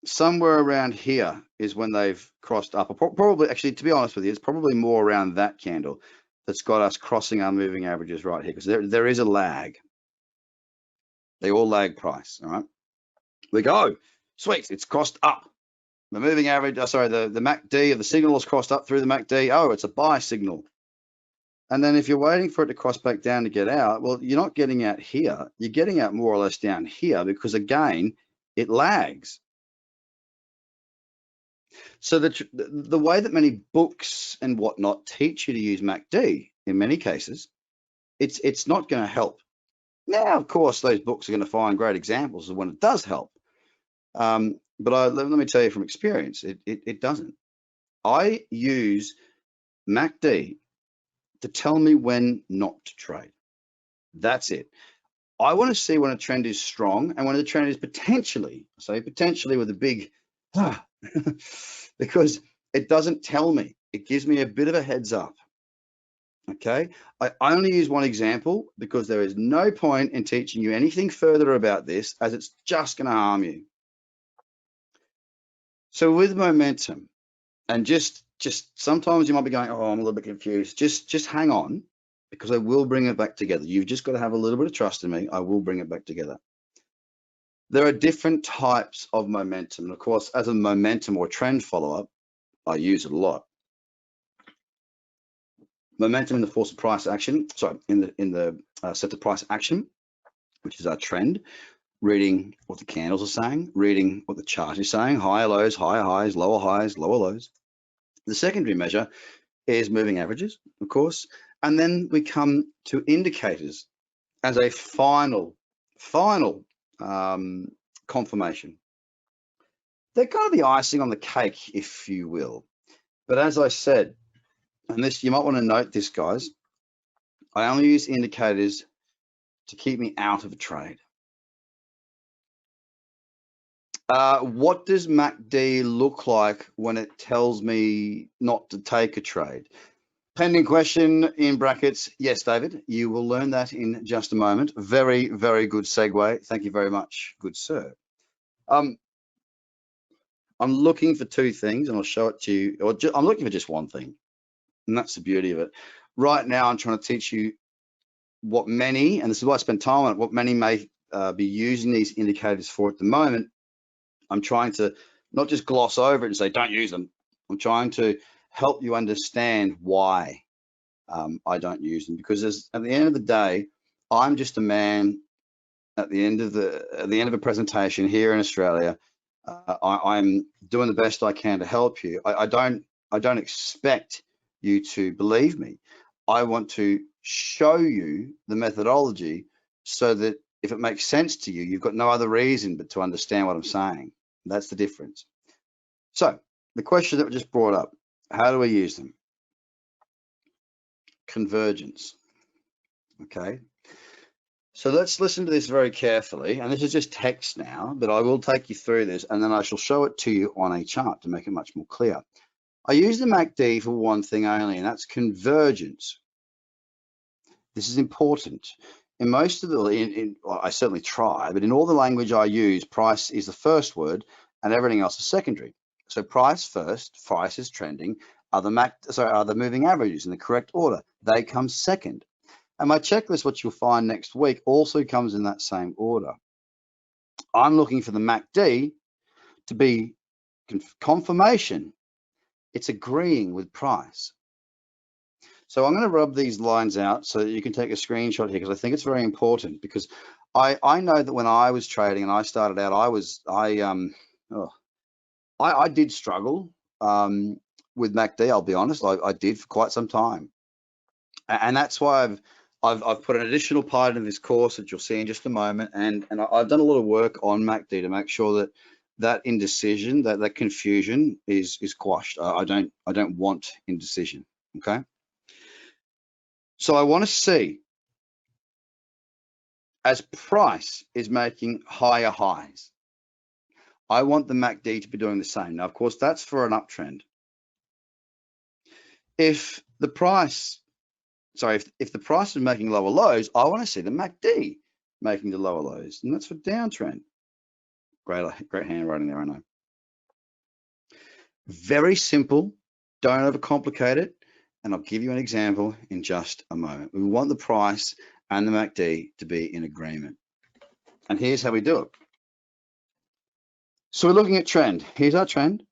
somewhere around here is when they've crossed up, or probably, actually, to be honest with you, it's probably more around that candle that's got us crossing our moving averages right here, because there is a lag. They all lag price, all right? We go, sweet, it's crossed up. The moving average, sorry, the MACD of the signal has crossed up through the MACD. Oh, it's a buy signal. And then if you're waiting for it to cross back down to get out, well, you're not getting out here. You're getting out more or less down here because, again, it lags. So the way that many books and whatnot teach you to use MACD, in many cases, it's not going to help. Now, of course, those books are going to find great examples of when it does help. But let me tell you from experience, it doesn't. I use MACD to tell me when not to trade. That's it. I want to see when a trend is strong and when the trend is potentially, I say potentially with a big, because it doesn't tell me. It gives me a bit of a heads up. Okay, I only use one example because there is no point in teaching you anything further about this, as it's just going to harm you. So with momentum, and just sometimes you might be going, oh, I'm a little bit confused. Just hang on, because I will bring it back together. You've just got to have a little bit of trust in me. I will bring it back together. There are different types of momentum. And of course, as a momentum or trend follower, I use it a lot. Momentum in the force of price action, sorry, in the set of price action, which is our trend, reading what the candles are saying, reading what the chart is saying, higher lows, higher highs, lower lows. The secondary measure is moving averages, of course, and then we come to indicators as a final confirmation. They're kind of the icing on the cake, if you will. But as I said, and this, you might want to note this, guys, I only use indicators to keep me out of a trade. What does MACD look like when it tells me not to take a trade? Pending question in brackets. Yes, David, you will learn that in just a moment. Very, very good segue. Thank you very much, good sir. I'm looking for two things, and I'll show it to you. Or I'm looking for just one thing, and that's the beauty of it. Right now, I'm trying to teach you what many, and this is why I spend time on it, what many may be using these indicators for at the moment. I'm trying to not just gloss over it and say, don't use them. I'm trying to help you understand why I don't use them, because at the end of the day, I'm just a man at the end of a presentation here in Australia. I'm doing the best I can to help you. I don't expect you to believe me. I want to show you the methodology so that if it makes sense to you, you've got no other reason but to understand what I'm saying. That's the difference. So the question that we just brought up, how do we use them? Convergence. Okay. So let's listen to this very carefully, and this is just text now, but I will take you through this, and then I shall show it to you on a chart to make it much more clear. I use the MACD for one thing only, and that's convergence. This is important. In most of the, well, I certainly try, but in all the language I use, price is the first word, and everything else is secondary. So price first, price is trending, are the moving averages in the correct order. They come second. And my checklist, which you'll find next week, also comes in that same order. I'm looking for the MACD to be confirmation. It's agreeing with price. So I'm going to rub these lines out so that you can take a screenshot here, because I think it's very important, because I know that when I was trading and I started out, I did struggle with MACD. I'll be honest, I did for quite some time, and that's why I've put an additional part in this course that you'll see in just a moment, and I've done a lot of work on MACD to make sure that indecision, that confusion is quashed. I don't want indecision. Okay. So I want to see, as price is making higher highs, I want the MACD to be doing the same. Now, of course, that's for an uptrend. If the price sorry, if the price is making lower lows, I want to see the MACD making the lower lows, and that's for downtrend. Great handwriting there, I know. Very simple, don't overcomplicate it, and I'll give you an example in just a moment. We want the price and the MACD to be in agreement. And here's how we do it. So we're looking at trend. Here's our trend,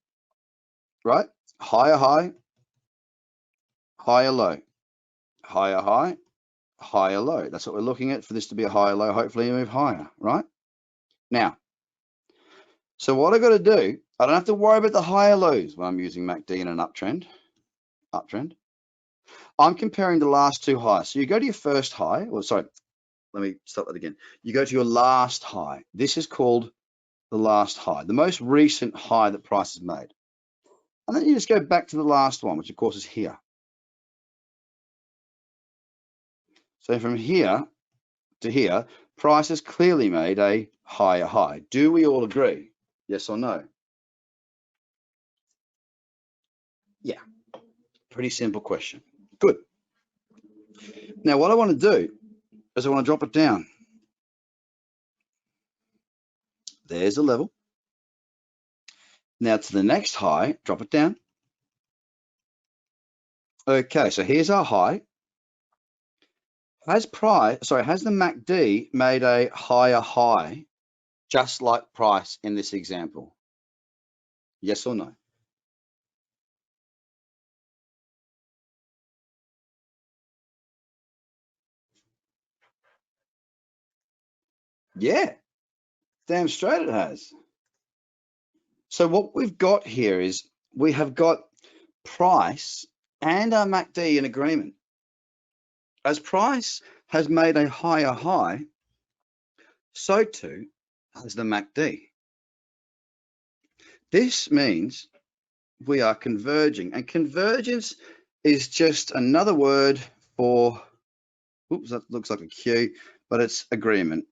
right? Higher high, higher low, higher high, higher low. That's what we're looking at for this to be a higher low. Hopefully you move higher, right? Now, so what I've got to do, I don't have to worry about the higher lows when I'm using MACD in an uptrend. I'm comparing the last two highs. So you go to your first high, or sorry, let me start that again. You go to your last high. This is called the last high, the most recent high that price has made. And then you just go back to the last one, which of course is here. So from here to here, price has clearly made a higher high. Do we all agree? Yes or no? Yeah, pretty simple question. Good. Now what I want to do is I want to drop it down. There's the level. Now to the next high, drop it down. Okay, so here's our high. Has the MACD made a higher high, just like price in this example? Yes or no? Yeah, damn straight it has. So what we've got here is we have got price and our MACD in agreement. As price has made a higher high, so too has the MACD. This means we are converging, and convergence is just another word for, oops, that looks like a Q, but it's agreement.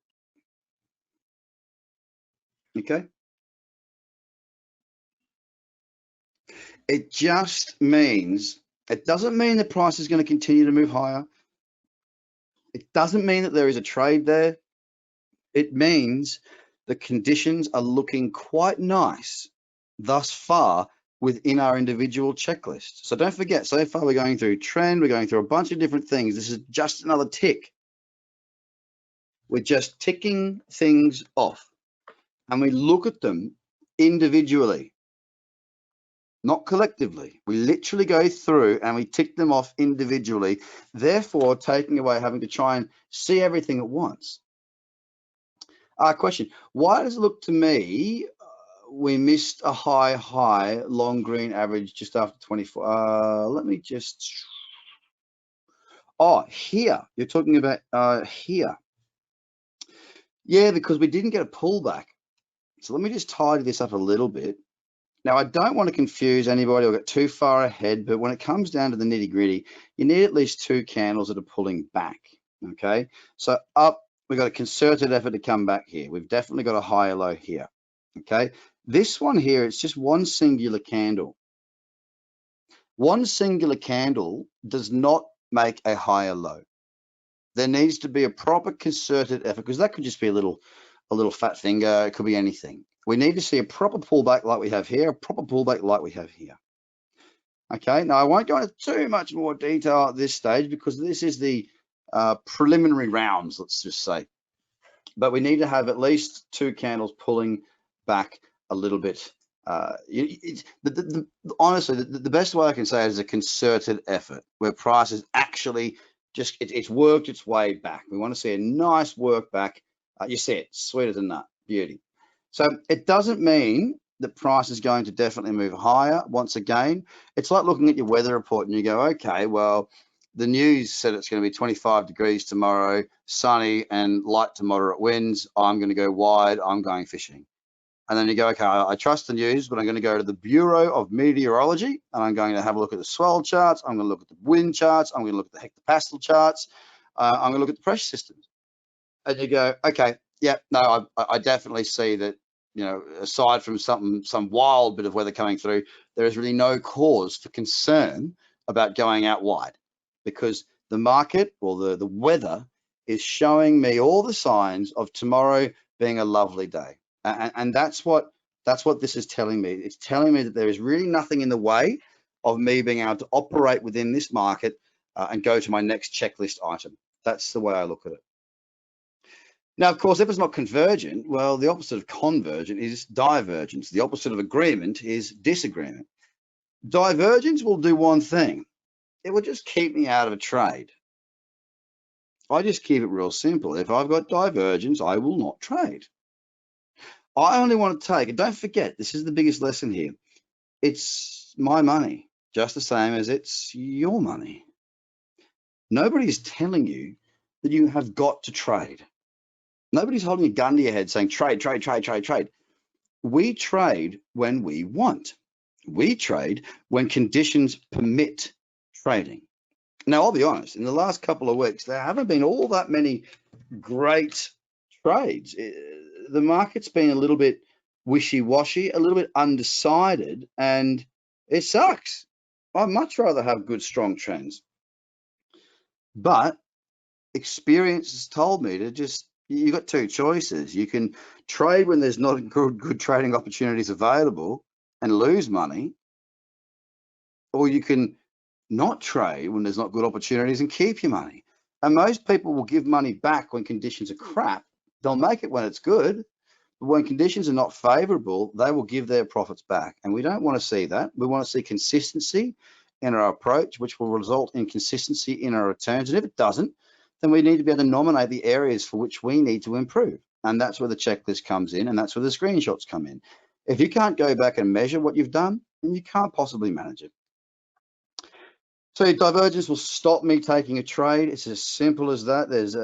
Okay. It just means, it doesn't mean the price is going to continue to move higher. It doesn't mean that there is a trade there. It means the conditions are looking quite nice thus far within our individual checklist. So don't forget, so far we're going through trend, we're going through a bunch of different things. This is just another tick. We're just ticking things off, and we look at them individually, not collectively. We literally go through and we tick them off individually, therefore taking away having to try and see everything at once. Question, why does it look to me we missed a high long green average just after 24? Let me just, here, you're talking about here. Yeah, because we didn't get a pullback. So let me just tidy this up a little bit. Now, I don't want to confuse anybody or get too far ahead, but when it comes down to the nitty gritty, you need at least two candles that are pulling back, okay? So up, we've got a concerted effort to come back here. We've definitely got a higher low here, okay? This one here, it's just one singular candle. One singular candle does not make a higher low. There needs to be a proper concerted effort, because that could just be a little fat finger. It could be anything. We need to see a proper pullback like we have here, a proper pullback like we have here. Okay, now I won't go into too much more detail at this stage because this is the preliminary rounds, let's just say. But we need to have at least two candles pulling back a little bit. Honestly, the best way I can say it is a concerted effort where price is actually just, it's worked its way back. We want to see a nice work back. You see it, sweet as a nut, beauty. So it doesn't mean that price is going to definitely move higher. Once again, it's like looking at your weather report and you go, okay, well, the news said it's going to be 25 degrees tomorrow, sunny and light to moderate winds. I'm going to go wide, I'm going fishing. And then you go, okay, I trust the news, but I'm going to go to the Bureau of Meteorology and I'm going to have a look at the swell charts. I'm going to look at the wind charts. I'm going to look at the hectopascal charts. I'm going to look at the pressure systems. And you go, okay, yeah, no, I definitely see that, you know, aside from some wild bit of weather coming through, there is really no cause for concern about going out wide because The market or the weather is showing me all the signs of tomorrow being a lovely day. And that's what this is telling me. It's telling me that there is really nothing in the way of me being able to operate within this market and go to my next checklist item. That's the way I look at it. Now, of course, if it's not convergent, well, the opposite of convergent is divergence. The opposite of agreement is disagreement. Divergence will do one thing. It will just keep me out of a trade. I just keep it real simple. If I've got divergence, I will not trade. I only want to take, and don't forget, this is the biggest lesson here. It's my money, just the same as it's your money. Nobody's telling you that you have got to trade. Nobody's holding a gun to your head saying, trade, trade, trade, trade, trade. We trade when we want. We trade when conditions permit trading. Now, I'll be honest, in the last couple of weeks, there haven't been all that many great trades. The market's been a little bit wishy-washy, a little bit undecided, and it sucks. I'd much rather have good, strong trends. But experience has told me to just, you've got two choices. You can trade when there's not good trading opportunities available and lose money, or you can not trade when there's not good opportunities and keep your money. And most people will give money back when conditions are crap. They'll make it when it's good, but when conditions are not favorable, they will give their profits back. And we don't want to see that. We want to see consistency in our approach, which will result in consistency in our returns. And if it doesn't, then we need to be able to nominate the areas for which we need to improve. And that's where the checklist comes in, and that's where the screenshots come in. If you can't go back and measure what you've done, then you can't possibly manage it. So divergence will stop me taking a trade. It's as simple as that. There's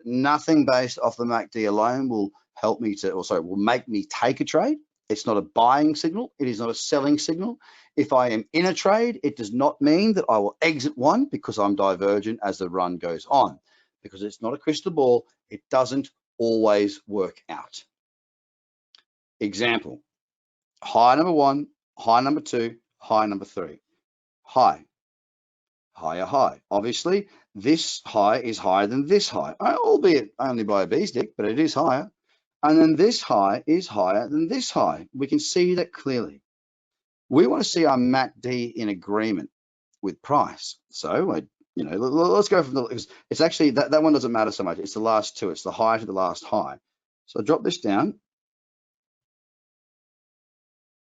nothing based off the MACD alone will help me to, or sorry, will make me take a trade. It's not a buying signal. It is not a selling signal. If I am in a trade, it does not mean that I will exit one because I'm divergent as the run goes on, because it's not a crystal ball. It doesn't always work out. Example, high number one, high number two, high number three, high. Higher high. Obviously, this high is higher than this high, albeit only by a bee's dick, but it is higher. And then this high is higher than this high. We can see that clearly. We want to see our MACD in agreement with price. So, let's go from the, it's actually, that one doesn't matter so much. It's the last two. It's the high to the last high. So I drop this down.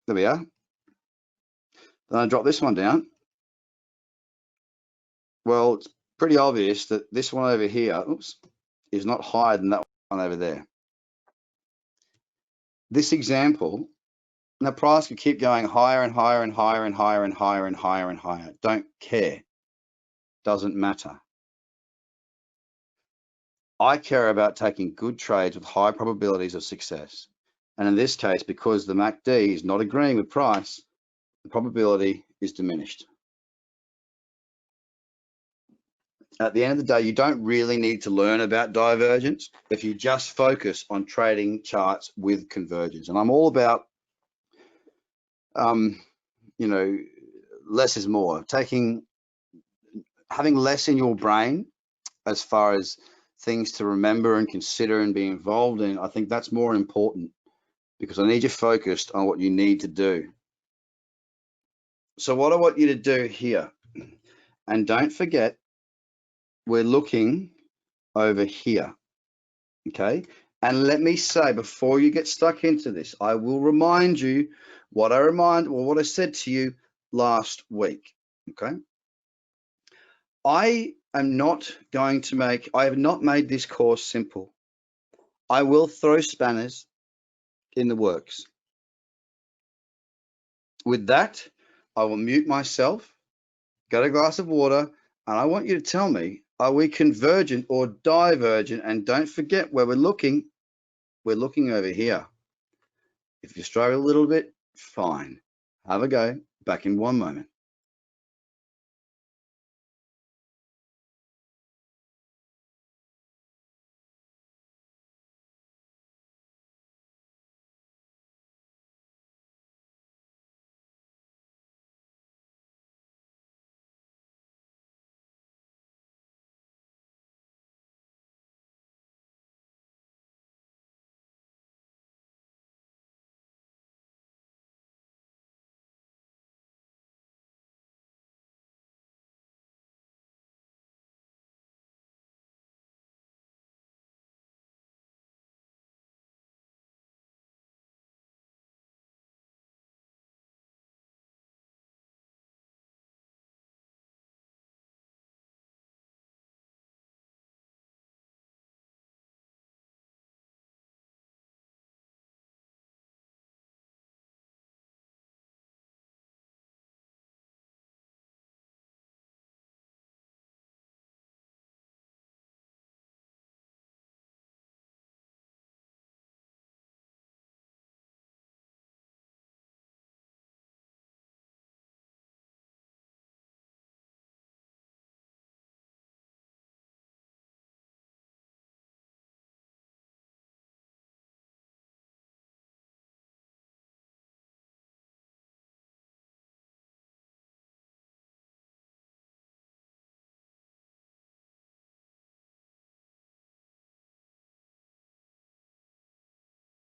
There we are. Then I drop this one down. Well, it's pretty obvious that this one over here, is not higher than that one over there. This example, the price could keep going higher and higher and higher and higher and higher and higher and higher. Don't care. Doesn't matter. I care about taking good trades with high probabilities of success. And in this case, because the MACD is not agreeing with price, the probability is diminished. At the end of the day, you don't really need to learn about divergence if you just focus on trading charts with convergence. And I'm all about, less is more. Having less in your brain as far as things to remember and consider and be involved in, I think that's more important, because I need you focused on what you need to do. So what I want you to do here, and don't forget, we're looking over here, okay? And let me say, before you get stuck into this, I will remind you what I said to you last week, okay? I have not made this course simple. I will throw spanners in the works. With that, I will mute myself, get a glass of water, and I want you to tell me, are we convergent or divergent? And don't forget where we're looking over here. If you struggle a little bit, fine. Have a go. Back in one moment.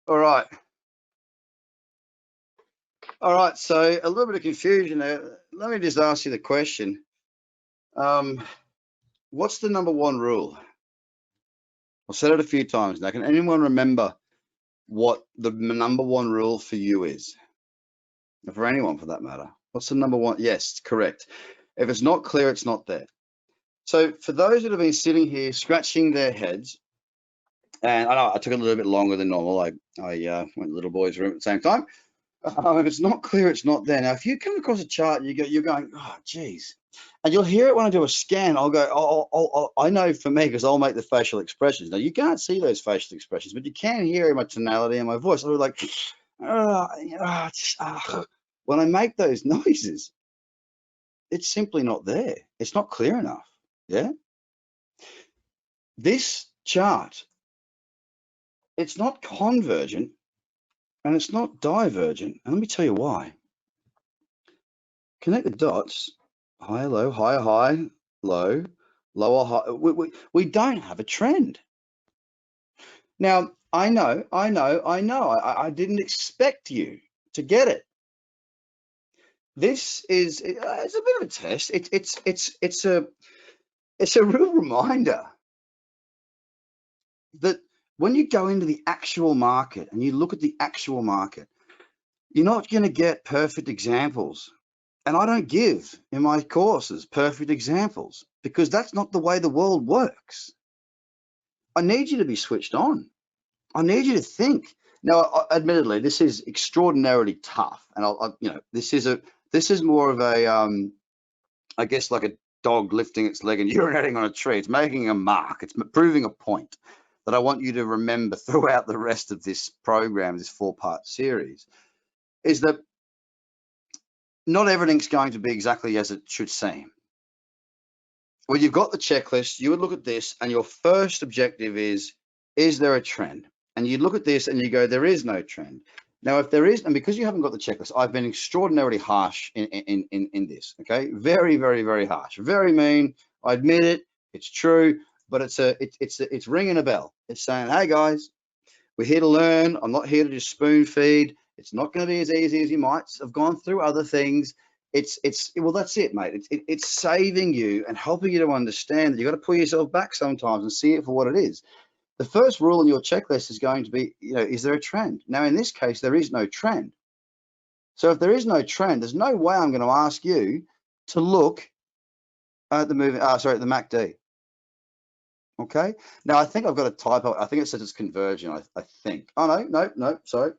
All right. All right. So a little bit of confusion there. Let me just ask you the question. What's the number one rule? I've said it a few times now. Can anyone remember what the number one rule for you is? Or for anyone for that matter? What's the number one? Yes, correct. If it's not clear, it's not there. So for those that have been sitting here scratching their heads, and I know I took a little bit longer than normal. I went to the little boy's room at the same time. If it's not clear, it's not there. Now, if you come across a chart, you're going, oh, geez. And you'll hear it when I do a scan. I'll go, I know for me, because I'll make the facial expressions. Now, you can't see those facial expressions, but you can hear in my tonality and my voice. I'll be like, when I make those noises, it's simply not there. It's not clear enough. Yeah. This chart, it's not convergent and it's not divergent. And let me tell you why. Connect the dots. Higher, low, higher, high, low, lower, high. We don't have a trend. Now, I know. I didn't expect you to get it. This is, it's a bit of a test. It's a real reminder that when you go into the actual market and you look at the actual market, you're not going to get perfect examples. And I don't give in my courses perfect examples because that's not the way the world works. I need you to be switched on. I need you to think. Now, admittedly, this is extraordinarily tough, and this is more of a, I guess, like a dog lifting its leg and urinating on a tree. It's making a mark. It's proving a point that I want you to remember throughout the rest of this program, this 4-part series, is that not everything's going to be exactly as it should seem. Well, you've got the checklist, you would look at this and your first objective is there a trend? And you look at this and you go, there is no trend. Now, if there is, and because you haven't got the checklist, I've been extraordinarily harsh in this, okay? Very, very, very harsh, very mean. I admit it, it's true, but it's ringing a bell. It's saying, hey guys, we're here to learn. I'm not here to just spoon feed. It's not going to be as easy as you might have gone through other things. Well, that's it, mate. It's saving you and helping you to understand that you've got to pull yourself back sometimes and see it for what it is. The first rule in your checklist is going to be, is there a trend? Now, in this case, there is no trend. So if there is no trend, there's no way I'm going to ask you to look at the the MACD. Okay. Now, I think I've got a typo. I think it says it's convergent. I think. Oh no. Sorry.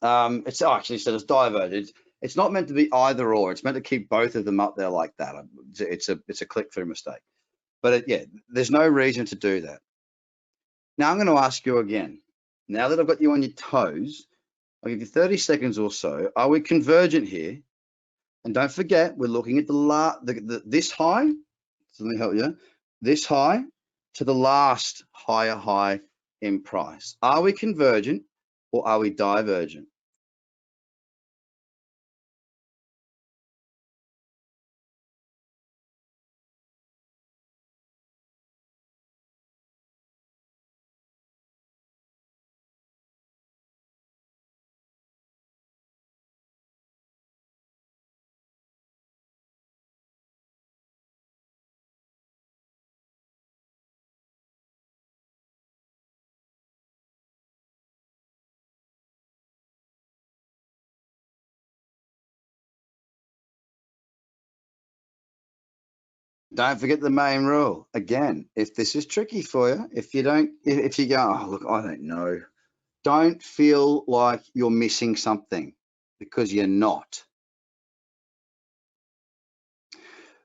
It's actually said it's divergent. It's not meant to be either or. It's meant to keep both of them up there like that. It's a click-through mistake. But there's no reason to do that. Now I'm going to ask you again. Now that I've got you on your toes, I'll give you 30 seconds or so. Are we convergent here? And don't forget, we're looking at this high. So let me help you. This high to the last higher high in price. Are we convergent or are we divergent? Don't forget the main rule. Again, if this is tricky for you, if you go, oh, look, I don't know, don't feel like you're missing something because you're not.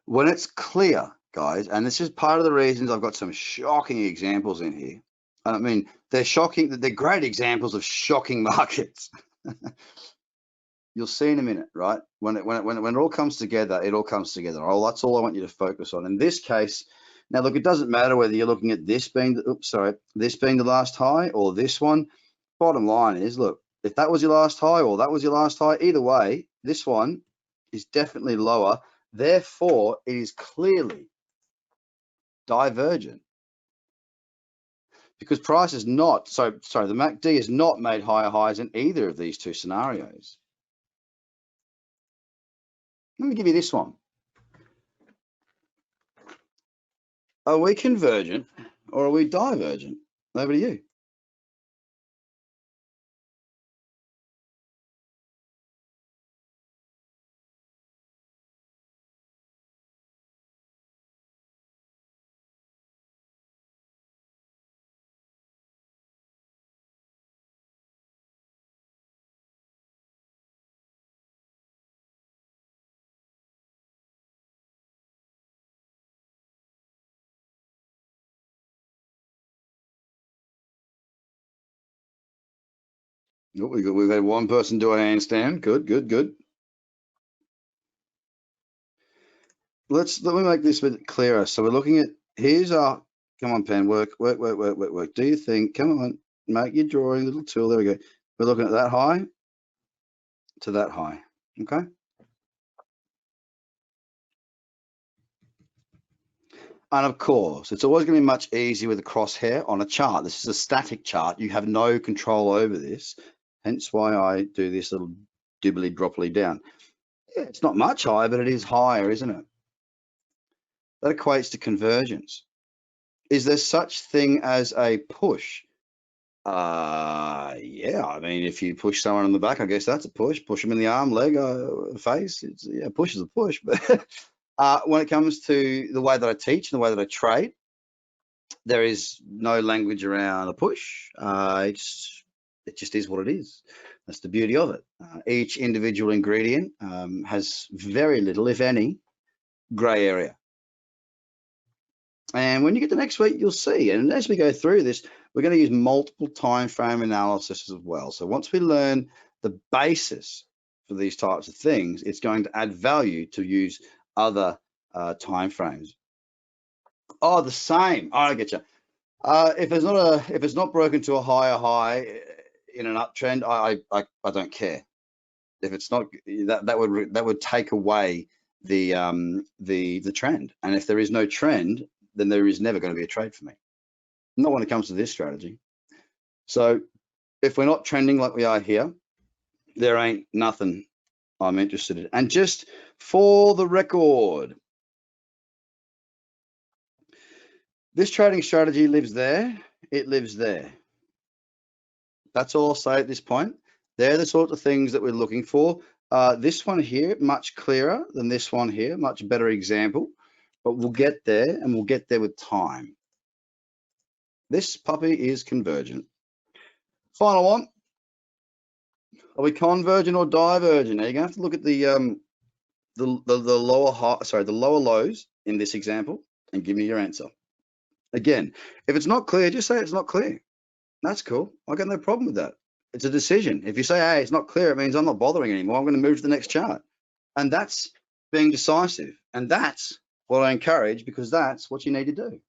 When it's clear, guys, and this is part of the reasons I've got some shocking examples in here. I mean, they're shocking, they're great examples of shocking markets. You'll see in a minute, right? When it all comes together, it all comes together. Oh, that's all I want you to focus on. In this case, now look, it doesn't matter whether you're looking at this being this being the last high or this one. Bottom line is, look, if that was your last high or that was your last high, either way, this one is definitely lower. Therefore, it is clearly divergent. because price is not, sorry, the MACD has not made higher highs in either of these two scenarios. Let me give you this one. Are we convergent or are we divergent? Over to you. Oh, we've had one person do a handstand. Good, good, good. Let me make this a bit clearer. So we're looking at, here's our, come on, pen, work. Do you think, come on, make your drawing, little tool, there we go. We're looking at that high to that high, okay? And of course, it's always going to be much easier with a crosshair on a chart. This is a static chart. You have no control over this. Hence why I do this little dibbly droppily down. Yeah, it's not much higher, but it is higher, isn't it? That equates to convergence. Is there such thing as a push? Yeah, I mean, if you push someone in the back, I guess that's a push. Push them in the arm, leg, face. It's, yeah, push is a push. But when it comes to the way that I teach and the way that I trade, there is no language around a push. It just is what it is. That's the beauty of it. Each individual ingredient has very little, if any, gray area. And when you get to next week, you'll see. And as we go through this, we're going to use multiple time frame analysis as well. So once we learn the basis for these types of things, it's going to add value to use other time frames. Oh, the same. Oh, I get you. If it's not broken to a higher high in an uptrend, I don't care. If it's not, that would take away the trend. And if there is no trend, then there is never going to be a trade for me. Not when it comes to this strategy. So if we're not trending like we are here, there ain't nothing I'm interested in. And just for the record, this trading strategy lives there. It lives there. That's all I'll say at this point. They're the sort of things that we're looking for. This one here, much clearer than this one here, much better example, but we'll get there and we'll get there with time. This puppy is convergent. Final one. Are we convergent or divergent? Now you're gonna have to look at the lower high, sorry, the lower lows in this example and give me your answer. Again, if it's not clear, just say it's not clear. That's cool. I got no problem with that. It's a decision. If you say, hey, it's not clear, it means I'm not bothering anymore. I'm going to move to the next chart. And that's being decisive. And that's what I encourage, because that's what you need to do.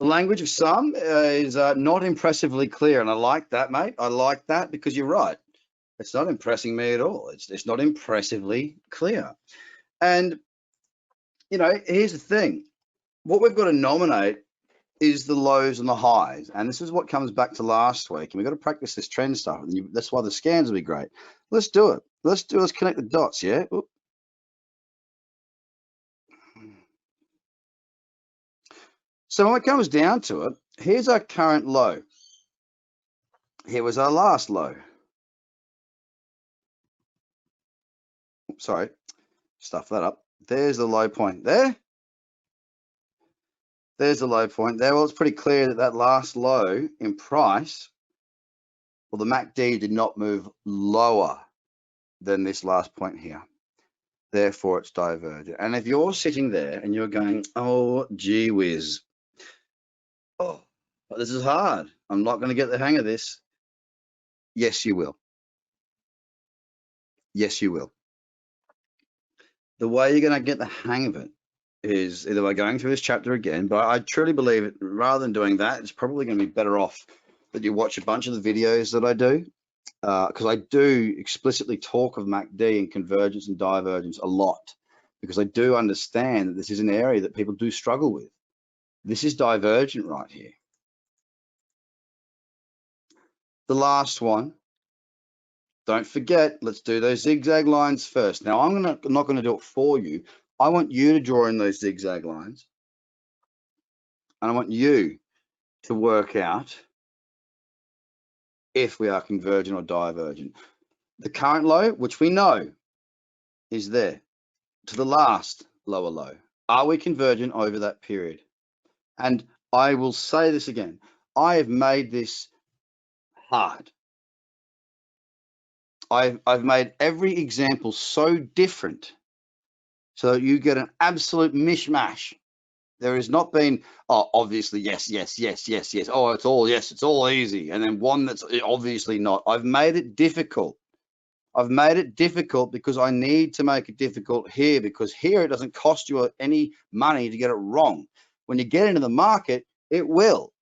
The language of some is not impressively clear. And I like that, mate. I like that, because you're right. It's not impressing me at all. It's not impressively clear. And, you know, here's the thing. What we've got to nominate is the lows and the highs. And this is what comes back to last week. And we've got to practice this trend stuff. And that's why the scans will be great. Let's do it. Let's connect the dots, yeah? Oop. So when it comes down to it, here's our current low. Here was our last low. Sorry, stuff that up. There's the low point there. There's the low point there. Well, it's pretty clear that that last low in price, well, the MACD did not move lower than this last point here. Therefore, it's divergent. And if you're sitting there and you're going, oh, gee whiz, oh, this is hard. I'm not going to get the hang of this. Yes, you will. Yes, you will. The way you're going to get the hang of it is either by going through this chapter again, but I truly believe it, rather than doing that, it's probably going to be better off that you watch a bunch of the videos that I do, because I do explicitly talk of MACD and convergence and divergence a lot, because I do understand that this is an area that people do struggle with. This is divergent right here. The last one, don't forget, let's do those zigzag lines first. Now, I'm not going to do it for you. I want you to draw in those zigzag lines, and I want you to work out if we are convergent or divergent. The current low, which we know is there, to the last lower low. Are we convergent over that period? And I will say this again. I have made this hard. I've made every example so different so that you get an absolute mishmash. There has not been, oh, obviously, yes, yes, yes, yes, yes. Oh, it's all, yes, it's all easy. And then one that's obviously not. I've made it difficult. I've made it difficult because I need to make it difficult here, because here it doesn't cost you any money to get it wrong. When you get into the market, it will.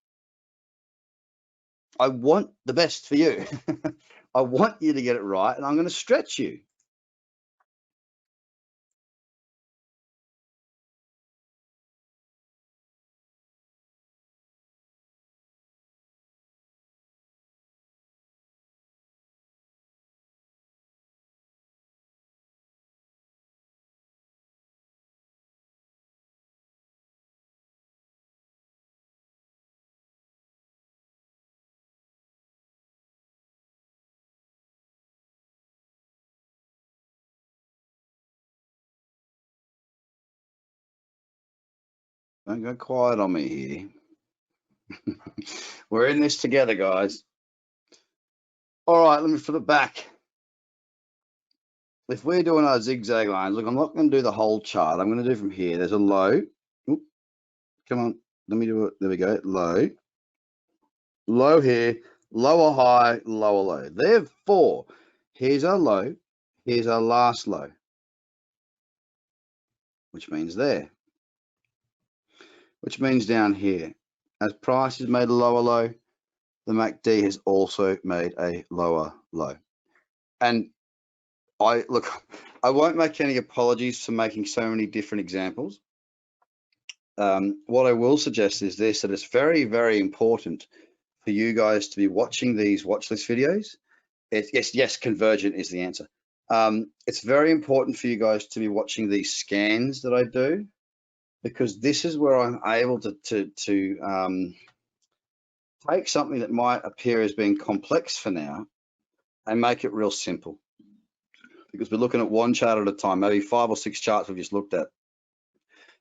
I want the best for you. I want you to get it right, and I'm going to stretch you. Don't go quiet on me here. We're in this together, guys. All right, let me flip it back. If we're doing our zigzag lines, look, I'm not going to do the whole chart. I'm going to do from here. There's a low. Oop, come on, let me do it. There we go. Low. Low here, lower high, lower low. Therefore, here's our low. Here's our last low, which means there. Which means down here. As price has made a lower low, the MACD has also made a lower low. And I won't make any apologies for making so many different examples. What I will suggest is this, that it's very, very important for you guys to be watching these watch list videos. Yes, convergent is the answer. It's very important for you guys to be watching these scans that I do, because this is where I'm able to take something that might appear as being complex for now and make it real simple. Because we're looking at one chart at a time, maybe 5 or 6 charts we've just looked at.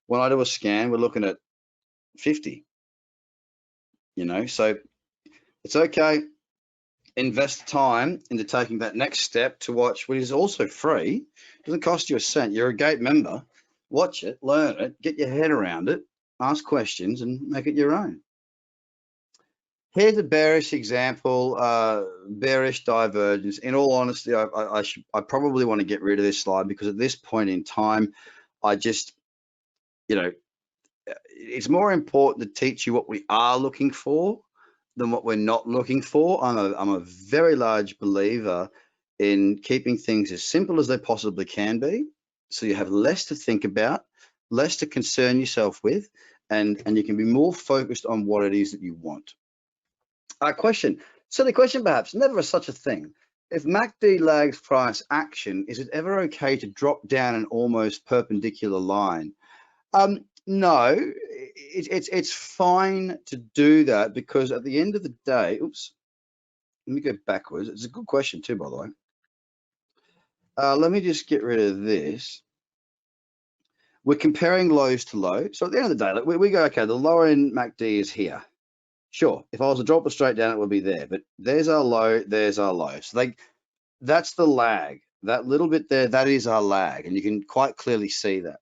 When I do a scan, we're looking at 50, you know, so it's okay. Invest time into taking that next step to watch, which is also free. It doesn't cost you a cent. You're a Gate member. Watch it, learn it, get your head around it, ask questions, and make it your own. Here's a bearish example, bearish divergence. In all honesty, I probably want to get rid of this slide, because at this point in time, I just, you know, it's more important to teach you what we are looking for than what we're not looking for. I'm a very large believer in keeping things as simple as they possibly can be, so you have less to think about, less to concern yourself with, and you can be more focused on what it is that you want. Question, silly question perhaps, never such a thing. If MACD lags price action, is it ever okay to drop down an almost perpendicular line? No, it's fine to do that, because at the end of the day, oops, let me go backwards. It's a good question too, by the way. Let me just get rid of this. We're comparing lows to low. So at the end of the day, we go, okay, the lower end MACD is here. Sure, if I was to drop it straight down, it would be there, but there's our low, there's our low. So that's the lag. That little bit there, that is our lag, and you can quite clearly see that.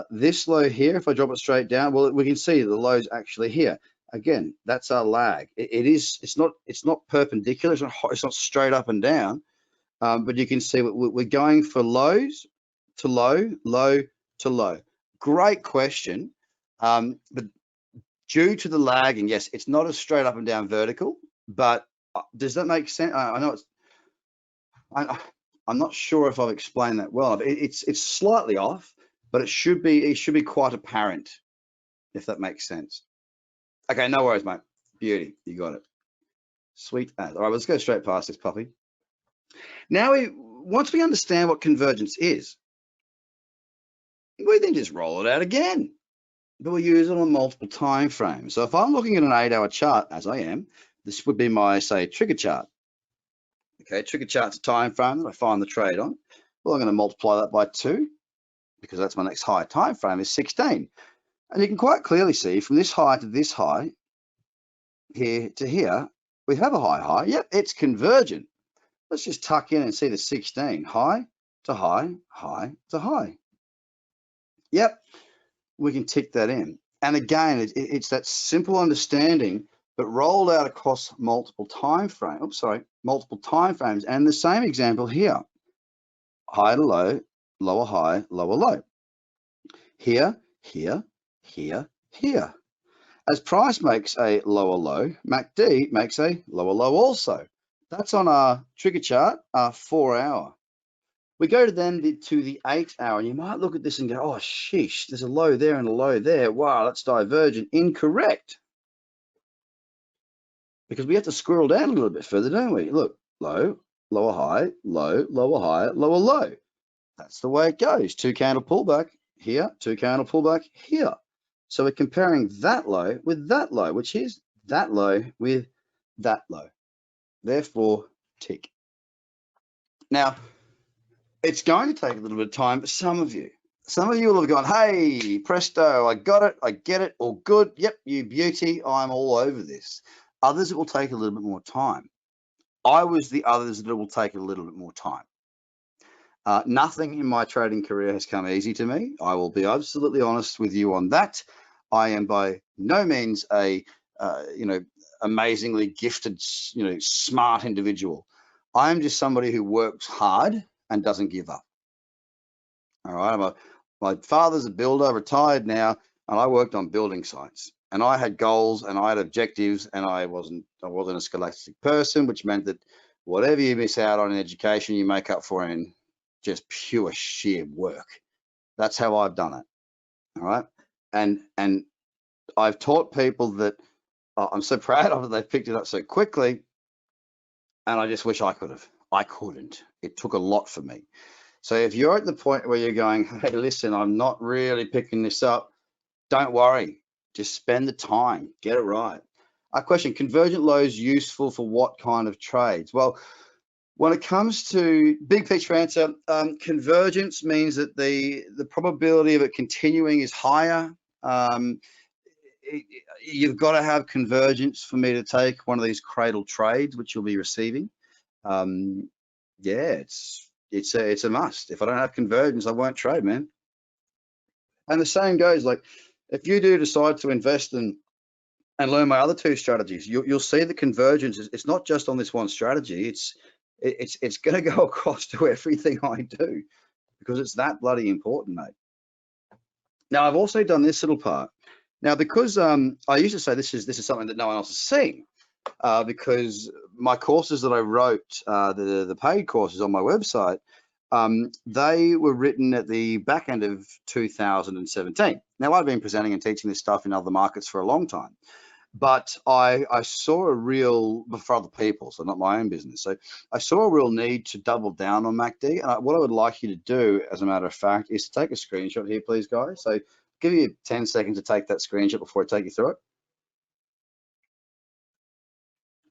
This low here, if I drop it straight down, well, we can see the low's actually here. Again, that's our lag. It's not perpendicular. It's not straight up and down. but you can see we're going for lows to low, low to low. Great question. But due to the lagging, yes, it's not a straight up and down vertical, but does that make sense? I know it's, I'm not sure if I've explained that well. It's slightly off, but it should be quite apparent, if that makes sense. Okay, no worries, mate. Beauty, you got it. Sweet as. All right, let's go straight past this puppy. Now, once we understand what convergence is, we then just roll it out again, but we use it on multiple time frames. So if I'm looking at an 8-hour chart, as I am, this would be my, say, trigger chart. Okay, trigger chart's a time frame that I find the trade on. Well, I'm going to multiply that by 2 because that's my next high time frame is 16. And you can quite clearly see from this high to this high, here to here, we have a high. Yep, it's convergent. Let's just tuck in and see the 16. High to high, high to high. Yep, we can tick that in. And again, it's that simple understanding, but rolled out across multiple time frames. Multiple time frames. And the same example here. High to low, lower high, lower low. Here, here, here, here. As price makes a lower low, MACD makes a lower low also. That's on our trigger chart, our 4-hour. We go to the 8-hour, and you might look at this and go, oh, sheesh, there's a low there and a low there. Wow, that's divergent. Incorrect. Because we have to squirrel down a little bit further, don't we? Look, low, lower high, low, lower high, lower low. That's the way it goes. 2 candle pullback here, 2 candle pullback here. So we're comparing that low with that low, which is that low with that low. Therefore, tick. Now, it's going to take a little bit of time, but some of you will have gone, hey, presto, I got it, I get it, all good. Yep, you beauty, I'm all over this. Others, it will take a little bit more time. I was the others that it will take a little bit more time. Nothing in my trading career has come easy to me. I will be absolutely honest with you on that. I am by no means a, amazingly gifted, smart individual. I'm just somebody who works hard and doesn't give up. All right. My father's a builder, retired now, and I worked on building sites. And I had goals and I had objectives, and I wasn't a scholastic person, which meant that whatever you miss out on in education, you make up for in just pure sheer work. That's how I've done it. All right. And I've taught people that I'm so proud of it. They've picked it up so quickly. And I just wish I could have. I couldn't. It took a lot for me. So if you're at the point where you're going, hey, listen, I'm not really picking this up, don't worry. Just spend the time. Get it right. A question, convergent lows useful for what kind of trades? Well, when it comes to big picture answer, convergence means that the probability of it continuing is higher. You've got to have convergence for me to take one of these cradle trades, which you'll be receiving. Yeah, it's a must. If I don't have convergence, I won't trade, man. And the same goes, like, if you do decide to invest and learn my other 2 strategies, you'll see the convergence. It's not just on this one strategy. It's going to go across to everything I do, because it's that bloody important, mate. Now, I've also done this little part. Now, because I used to say this is something that no one else is seeing, because my courses that I wrote, the paid courses on my website, they were written at the back end of 2017. Now, I've been presenting and teaching this stuff in other markets for a long time, but I saw a real, for other people, so not my own business. So I saw a real need to double down on MACD. And what I would like you to do, as a matter of fact, is to take a screenshot here, please, guys. So give you 10 seconds to take that screenshot before I take you through it.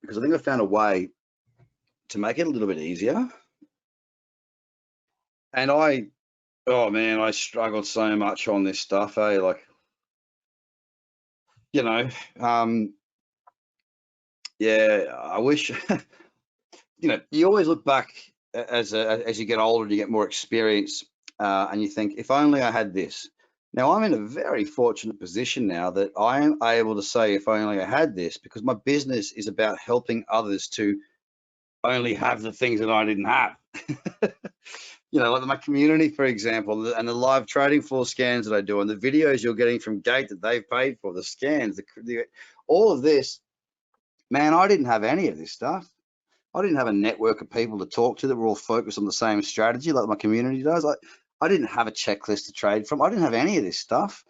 Because I think I found a way to make it a little bit easier. And oh man, I struggled so much on this stuff, like, yeah, I wish, you always look back as you get older and you get more experience, and you think, if only I had this. Now, I'm in a very fortunate position now that I am able to say, if only I had this, because my business is about helping others to only have the things that I didn't have. You know, like my community, for example, and the live trading floor scans that I do, and the videos you're getting from Gate that they've paid for, the scans, all of this, man, I didn't have any of this stuff. I didn't have a network of people to talk to that were all focused on the same strategy like my community does. I didn't have a checklist to trade from. I didn't have any of this stuff.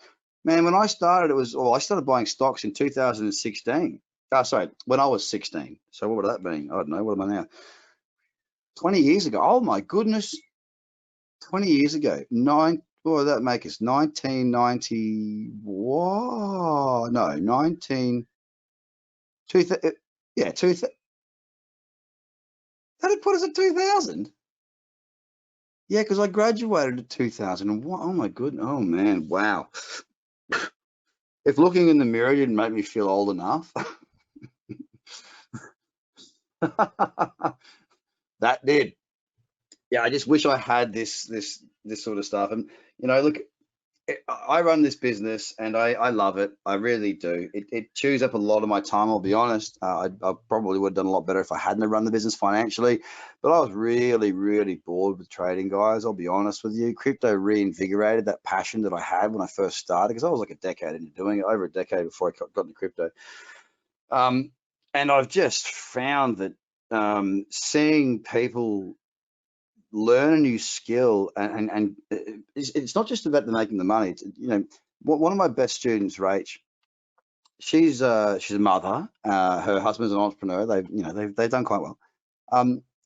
Man, when I started, I started buying stocks in 2016. Oh, sorry, when I was 16. So what would that be? I don't know. What am I now? 20 years ago. Oh my goodness. 20 years ago. What would that make us? 1990. Whoa. No, 19. 2000. Yeah, 2000. That'd put us at 2000. Yeah, because I graduated in 2001. Oh my goodness. Oh man. Wow. If looking in the mirror didn't make me feel old enough, that did. Yeah, I just wish I had this sort of stuff. And you know, look, I run this business and I love it. I really do. It chews up a lot of my time, I'll be honest. I probably would have done a lot better if I hadn't run the business financially, but I was really, really bored with trading, guys. I'll be honest with you. Crypto reinvigorated that passion that I had when I first started, because I was like a decade into doing it, over a decade before I got into crypto. And I've just found that seeing people learn a new skill, and it's not just about the making the money. It's, you know, one of my best students, Rach, she's a mother. Her husband's an entrepreneur. They've done quite well.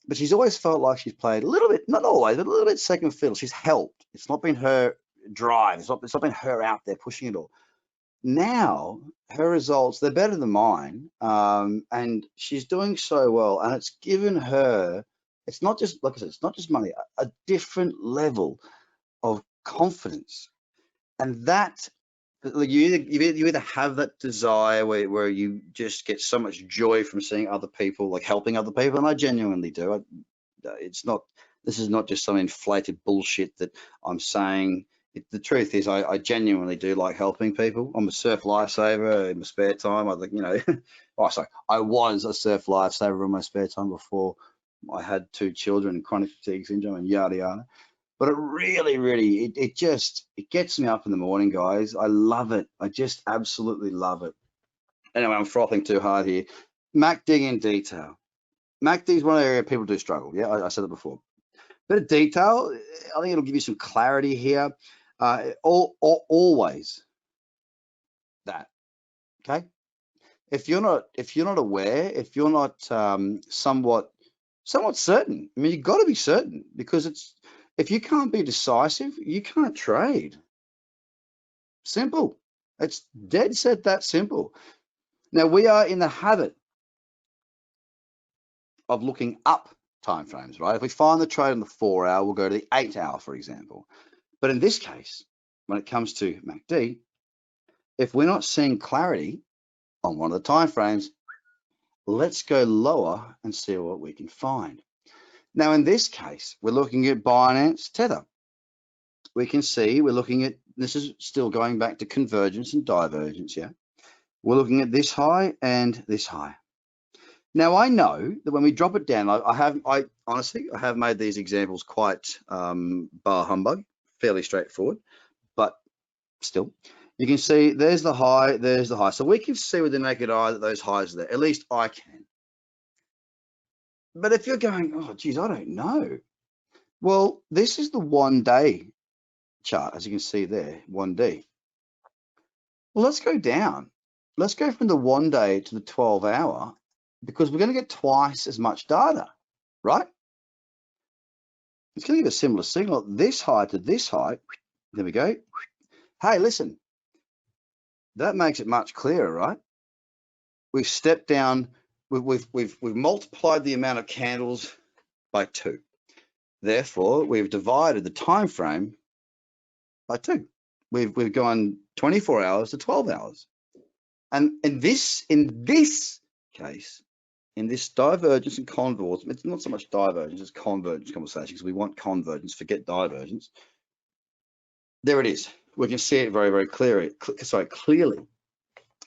But she's always felt like she's played a little bit, not always, but a little bit second fiddle. She's helped. It's not been her drive. It's not been her out there pushing it all. Now her results, they're better than mine, and she's doing so well, and it's given her, it's not just, like I said, it's not just money, a different level of confidence. And that, like, you either have that desire where you just get so much joy from seeing other people, like helping other people, and I genuinely do. This is not just some inflated bullshit that I'm saying. The truth is, I genuinely do like helping people. I'm a surf lifesaver in my spare time. I think, you know, I was a surf lifesaver in my spare time before I had 2 children and chronic fatigue syndrome and yada yada. But it really, really, it gets me up in the morning, guys. I love it. I just absolutely love it. Anyway, I'm frothing too hard here. MACD in detail. MACD is one area people do struggle. Yeah, I said it before. Bit of detail, I think it'll give you some clarity here. Always that, okay? If you're not aware, if you're not somewhat certain, I mean, you've got to be certain, because if you can't be decisive, you can't trade. Simple. It's dead set that simple. Now, we are in the habit of looking up timeframes, right? If we find the trade on the 4-hour, we'll go to the 8-hour, for example. But in this case, when it comes to MACD, if we're not seeing clarity on one of the timeframes, let's go lower and see what we can find. Now, in this case, we're looking at Binance Tether. We can see we're looking at, this is still going back to convergence and divergence, yeah? We're looking at this high and this high. Now, I know that when we drop it down, I honestly have made these examples quite bar humbug, fairly straightforward, but still, you can see there's the high, there's the high. So we can see with the naked eye that those highs are there. At least I can. But if you're going, oh, geez, I don't know. Well, this is the 1-day chart, as you can see there, 1D. Well, let's go down. Let's go from the 1-day to the 12-hour, because we're going to get twice as much data, right? It's going to give a similar signal. This high to this high. There we go. Hey, listen, that makes it much clearer, right? We've stepped down. We've multiplied the amount of candles by 2. Therefore, we've divided the time frame by 2. We've gone 24 hours to 12 hours. And in this case, in this divergence and convergence, it's not so much divergence, it's convergence conversation, because we want convergence, forget divergence. There it is. We can see it very, very clearly. Clearly.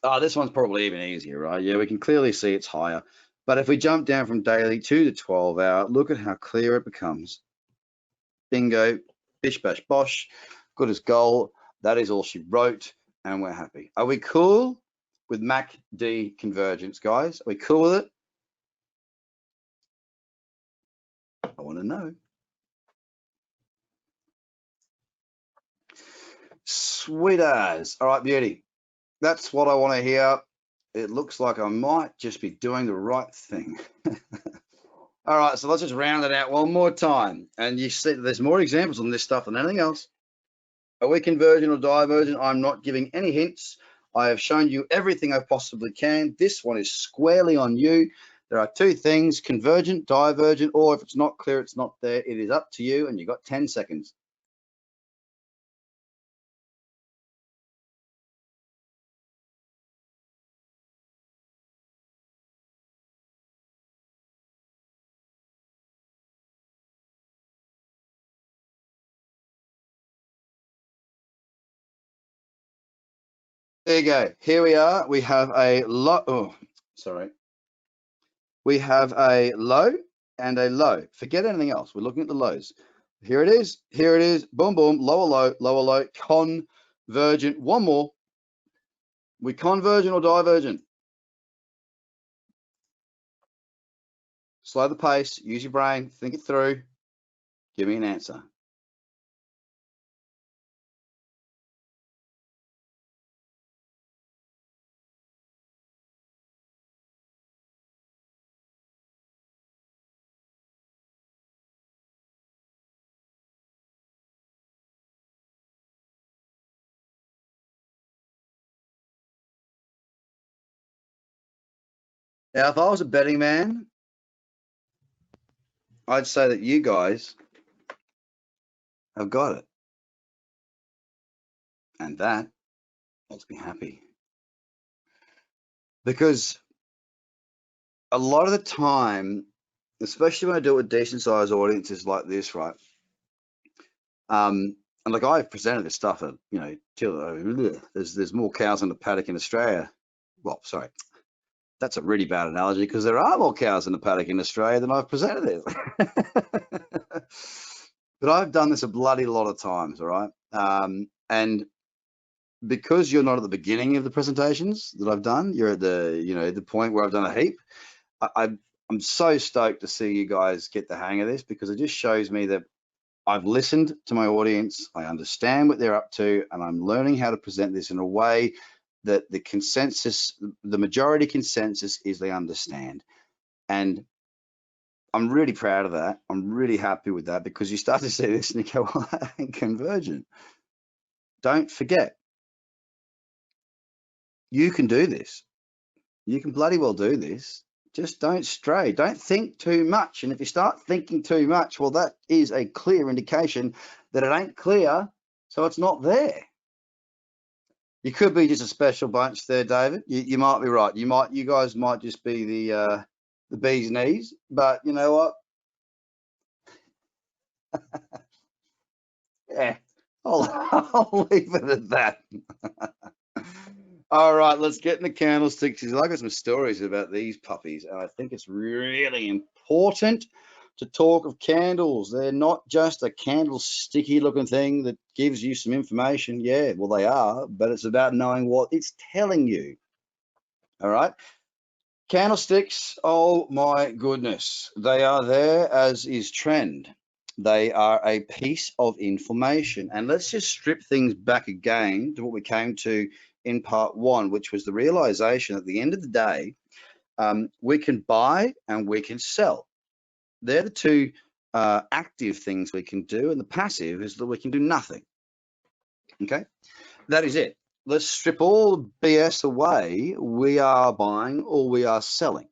Oh, this one's probably even easier, right? Yeah, we can clearly see it's higher. But if we jump down from daily to the 12-hour, look at how clear it becomes. Bingo, bish bash bosh, good as gold. That is all she wrote, and we're happy. Are we cool with MACD convergence, guys? Are we cool with it? I want to know. Sweet as. All right, beauty. That's what I want to hear. It looks like I might just be doing the right thing. All right, so let's just round it out one more time. And you see there's more examples on this stuff than anything else. Are we convergent or divergent? I'm not giving any hints. I have shown you everything I possibly can. This one is squarely on you. There are two things, convergent, divergent, or if it's not clear, it's not there. It is up to you, and you've got 10 seconds. There you go. Here we are. We have a low. Oh, sorry. We have a low and a low. Forget anything else. We're looking at the lows. Here it is. Here it is. Boom, boom. Lower low, lower low. Convergent. One more. We convergent or divergent? Slow the pace. Use your brain. Think it through. Give me an answer. Now, if I was a betting man, I'd say that you guys have got it. And that makes me happy. Because a lot of the time, especially when I do it with decent sized audiences like this, right? And like I've presented this stuff at, you know, there's more cows in the paddock in Australia. Well, sorry, that's a really bad analogy because there are more cows in the paddock in Australia than I've presented it. But I've done this a bloody lot of times, all right? And because you're not at the beginning of the presentations that I've done, you're at the, you know, the point where I've done a heap. I'm so stoked to see you guys get the hang of this because it just shows me that I've listened to my audience, I understand what they're up to, and I'm learning how to present this in a way that the consensus, the majority consensus is they understand. And I'm really proud of that. I'm really happy with that because you start to see this and you go, well, that ain't convergent. Don't forget, you can do this. You can bloody well do this. Just don't stray. Don't think too much. And if you start thinking too much, well, that is a clear indication that it ain't clear, so it's not there. You could be just a special bunch there, David. You might be right. You guys might just be the bee's knees. But you know what? Yeah, I'll leave it at that. All right, let's get in the candlesticks. I got some stories about these puppies, and I think it's really important to talk of candles. They're not just a candlesticky looking thing that gives you some information. Yeah, well, they are, but it's about knowing what it's telling you. All right. Candlesticks, oh my goodness, they are there as is trend. They are a piece of information. And let's just strip things back again to what we came to in part one, which was the realization at the end of the day, we can buy and we can sell. They're the two active things we can do, and the passive is that we can do nothing. Okay, that is it. Let's strip all the BS away. We are buying or we are selling.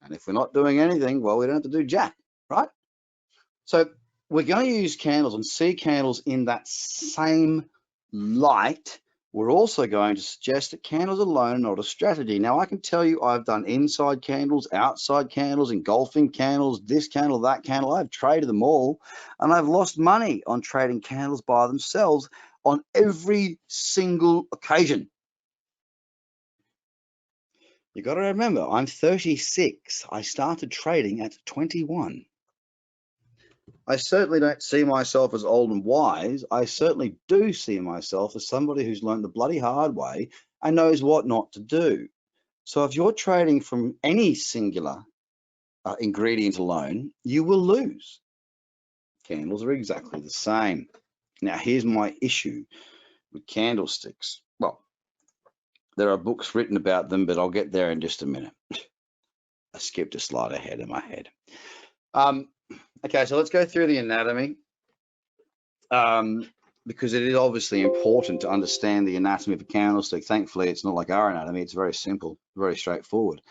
And if we're not doing anything, well, we don't have to do jack, right? So we're going to use candles and see candles in that same light. We're also going to suggest that candles alone are not a strategy. Now, I can tell you I've done inside candles, outside candles, engulfing candles, this candle, that candle. I've traded them all, and I've lost money on trading candles by themselves on every single occasion. You got to remember, I'm 36. I started trading at 21. I certainly don't see myself as old and wise. I certainly do see myself as somebody who's learned the bloody hard way and knows what not to do. So if you're trading from any singular ingredient alone, you will lose. Candles are exactly the same. Now, here's my issue with candlesticks. Well, there are books written about them, but I'll get there in just a minute. I skipped a slide ahead in my head. Okay, so let's go through the anatomy, because it is obviously important to understand the anatomy of a candlestick. Thankfully, it's not like our anatomy. It's very simple, very straightforward.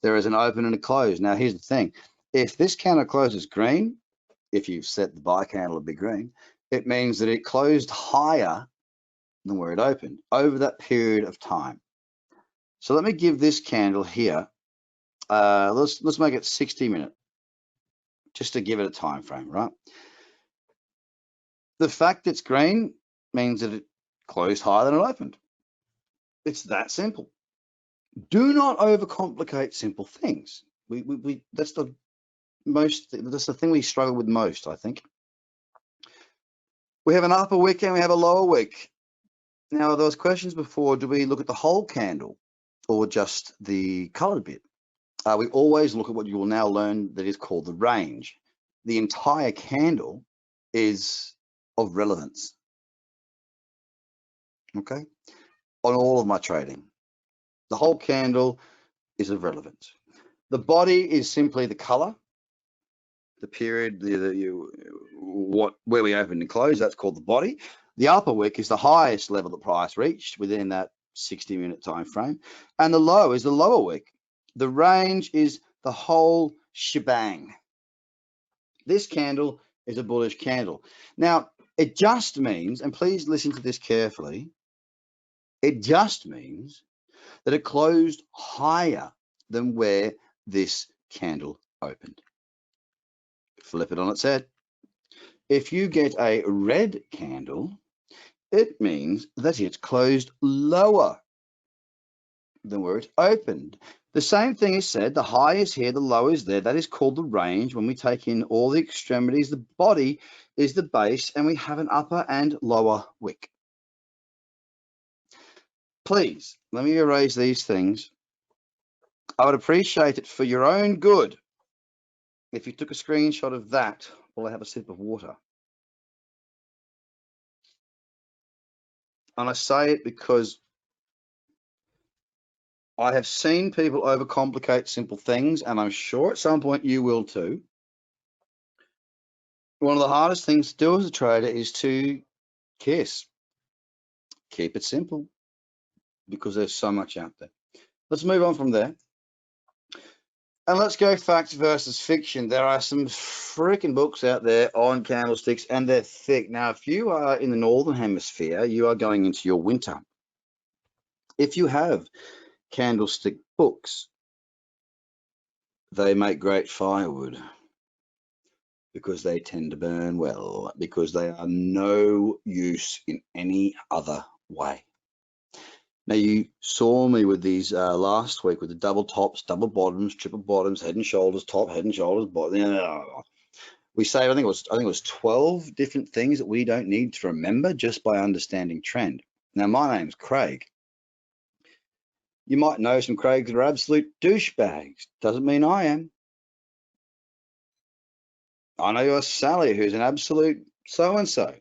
There is an open and a close. Now, here's the thing. If this candle closes green, if you've set the buy candle to be green, it means that it closed higher than where it opened over that period of time. So let me give this candle here, let's make it 60 minutes, just to give it a time frame, right? The fact it's green means that it closed higher than it opened. It's that simple. Do not overcomplicate simple things. That's the thing we struggle with most, I think. We have an upper wick and we have a lower wick. Now, there was questions before, do we look at the whole candle or just the colored bit? We always look at what you will now learn that is called the range. The entire candle is of relevance, okay, on all of my trading. The whole candle is of relevance. The body is simply the color, the period, where we open and close, that's called the body. The upper wick is the highest level the price reached within that 60-minute time frame, and the low is the lower wick. The range is the whole shebang. This candle is a bullish candle. Now, it just means, and please listen to this carefully, it just means that it closed higher than where this candle opened. Flip it on its head. If you get a red candle, it means that it's closed lower than where it opened. The same thing is said, the high is here, the low is there. That is called the range. When we take in all the extremities, the body is the base, and we have an upper and lower wick. Please, let me erase these things. I would appreciate it for your own good if you took a screenshot of that while I have a sip of water. And I say it because I have seen people overcomplicate simple things, and I'm sure at some point you will too. One of the hardest things to do as a trader is to keep it simple, because there's so much out there. Let's move on from there. And let's go fact versus fiction. There are some freaking books out there on candlesticks, and they're thick. Now, if you are in the Northern Hemisphere, you are going into your winter. If you have candlestick books, they make great firewood because they tend to burn well, because they are no use in any other way. Now, you saw me with these last week with the double tops, double bottoms, triple bottoms, head and shoulders, top, head and shoulders, bottom. We say, I think it was 12 different things that we don't need to remember just by understanding trend. Now, my name's Craig. You might know some Craigs that are absolute douchebags. Doesn't mean I am. I know you're Sally, who's an absolute so-and-so.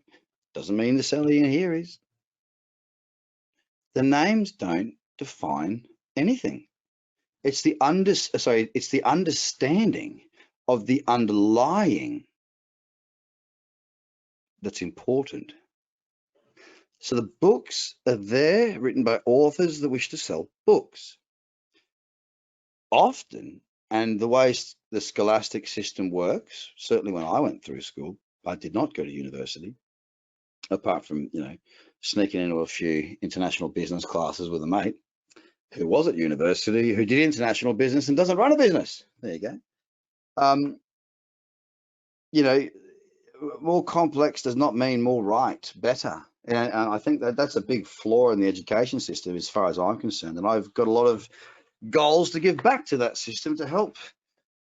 Doesn't mean the Sally in here is. The names don't define anything. It's the understanding of the underlying that's important. So the books are there, written by authors that wish to sell books. Often, and the way the scholastic system works, certainly when I went through school, I did not go to university, apart from, sneaking into a few international business classes with a mate who was at university, who did international business and doesn't run a business. There you go. More complex does not mean more right, better. And I think that's a big flaw in the education system as far as I'm concerned. And I've got a lot of goals to give back to that system to help,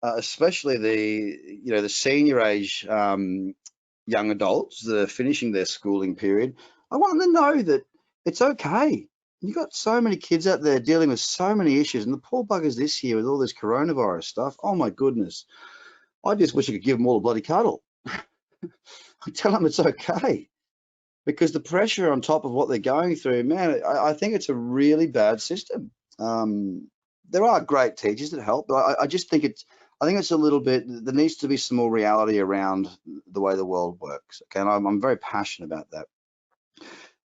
especially the senior age young adults that are finishing their schooling period. I want them to know that it's okay. You've got so many kids out there dealing with so many issues, and the poor buggers this year with all this coronavirus stuff. Oh my goodness. I just wish I could give them all a bloody cuddle. I tell them it's okay, because the pressure on top of what they're going through, man, I think it's a really bad system. There are great teachers that help, but I just think I think it's a little bit, there needs to be some more reality around the way the world works. Okay, and I'm very passionate about that.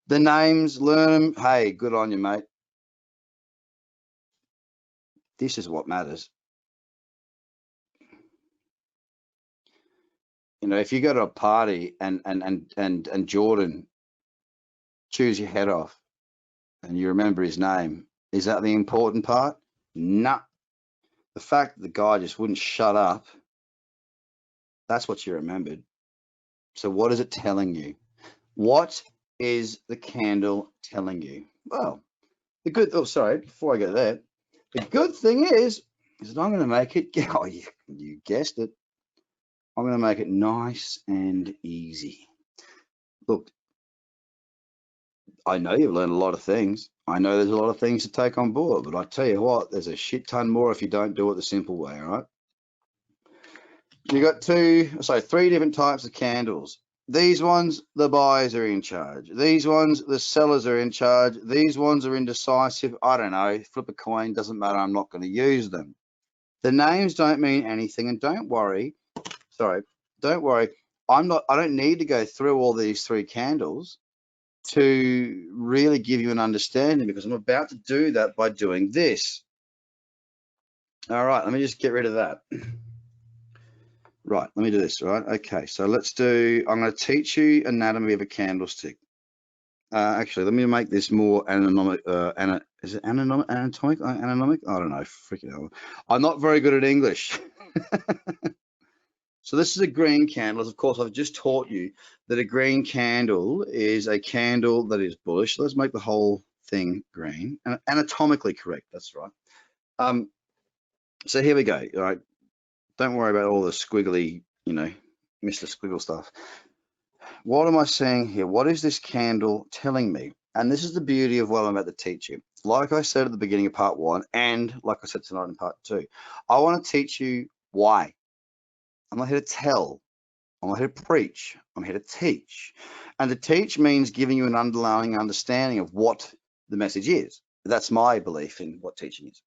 The names, learn them. Hey, good on you, mate. This is what matters. You know, if you go to a party and Jordan chews your head off and you remember his name, is that the important part? Nah. The fact that the guy just wouldn't shut up, that's what you remembered. So what is it telling you? What is the candle telling you? Well, before I go there, the good thing is that I'm going to make it, oh, you guessed it, I'm going to make it nice and easy. Look, I know you've learned a lot of things. I know there's a lot of things to take on board, but I tell you what, there's a shit ton more if you don't do it the simple way, all right? You got three different types of candles. These ones, the buyers are in charge. These ones, the sellers are in charge. These ones are indecisive. I don't know, flip a coin, doesn't matter, I'm not going to use them. The names don't mean anything, and don't worry, I don't need to go through all these three candles to really give you an understanding, because I'm about to do that by doing this. All right, let me just get rid of that. Right, let me do this, right? Okay, so I'm going to teach you anatomy of a candlestick. Actually, let me make this more anatomic. Is it anatomic? Anatomic? I don't know. Freaking hell. I'm not very good at English. So this is a green candle. Of course, I've just taught you that a green candle is a candle that is bullish. Let's make the whole thing green and anatomically correct. That's right. So here we go. All right. Don't worry about all the squiggly, Mr. Squiggle stuff. What am I saying here? What is this candle telling me? And this is the beauty of what I'm about to teach you. Like I said at the beginning of part 1, and like I said tonight in part 2, I want to teach you why. I'm not here to tell. I'm not here to preach. I'm here to teach. And to teach means giving you an underlying understanding of what the message is. That's my belief in what teaching is.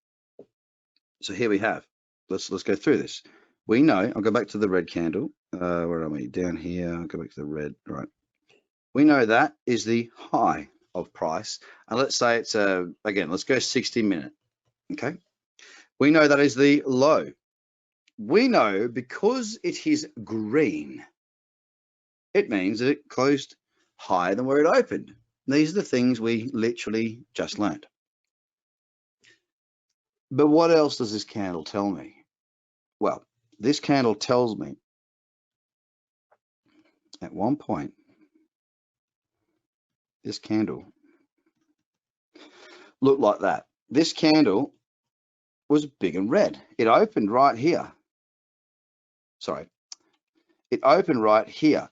So here we have. Let's go through this. We know, I'll go back to the red candle. Where are we? Down here. I'll go back to the red. Right. We know that is the high of price. And let's say it's again, let's go 60-minute. Okay. We know that is the low. We know because it is green, it means that it closed higher than where it opened. These are the things we literally just learned. But what else does this candle tell me? Well, this candle tells me at one point, this candle looked like that. This candle was big and red. It opened right here. Sorry. It opened right here.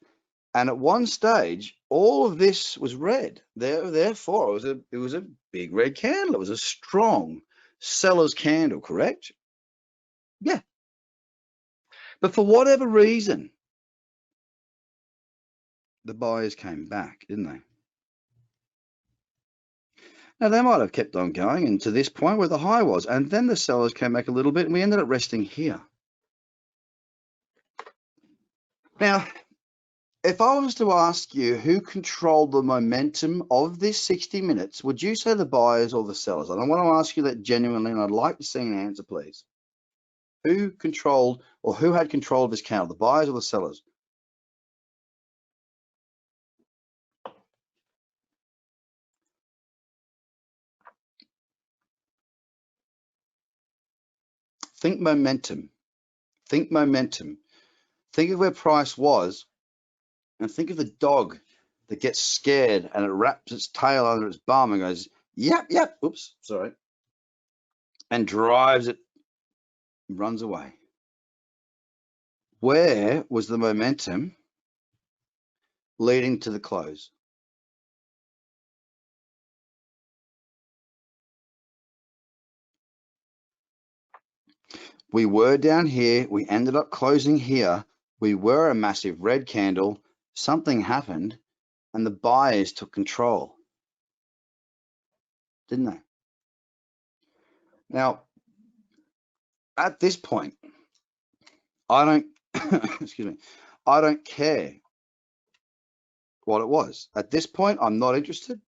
And at one stage, all of this was red. Therefore, it was a big red candle. It was a strong seller's candle, correct? Yeah. But for whatever reason, the buyers came back, didn't they? Now, they might have kept on going and to this point where the high was, and then the sellers came back a little bit, and we ended up resting here. Now, if I was to ask you who controlled the momentum of this 60 minutes, would you say the buyers or the sellers? And I want to ask you that genuinely, and I'd like to see an answer, please. Who controlled, or who had control of this candle, the buyers or the sellers? Think momentum. Think momentum. Think of where price was, and think of the dog that gets scared and it wraps its tail under its bum and goes, yep, yep, oops, sorry. and drives it, runs away. Where was the momentum leading to the close? We were down here, we ended up closing here, we were a massive red candle, something happened, and the buyers took control, didn't they? Now, at this point, I don't, excuse me, I don't care what it was. At this point, I'm not interested.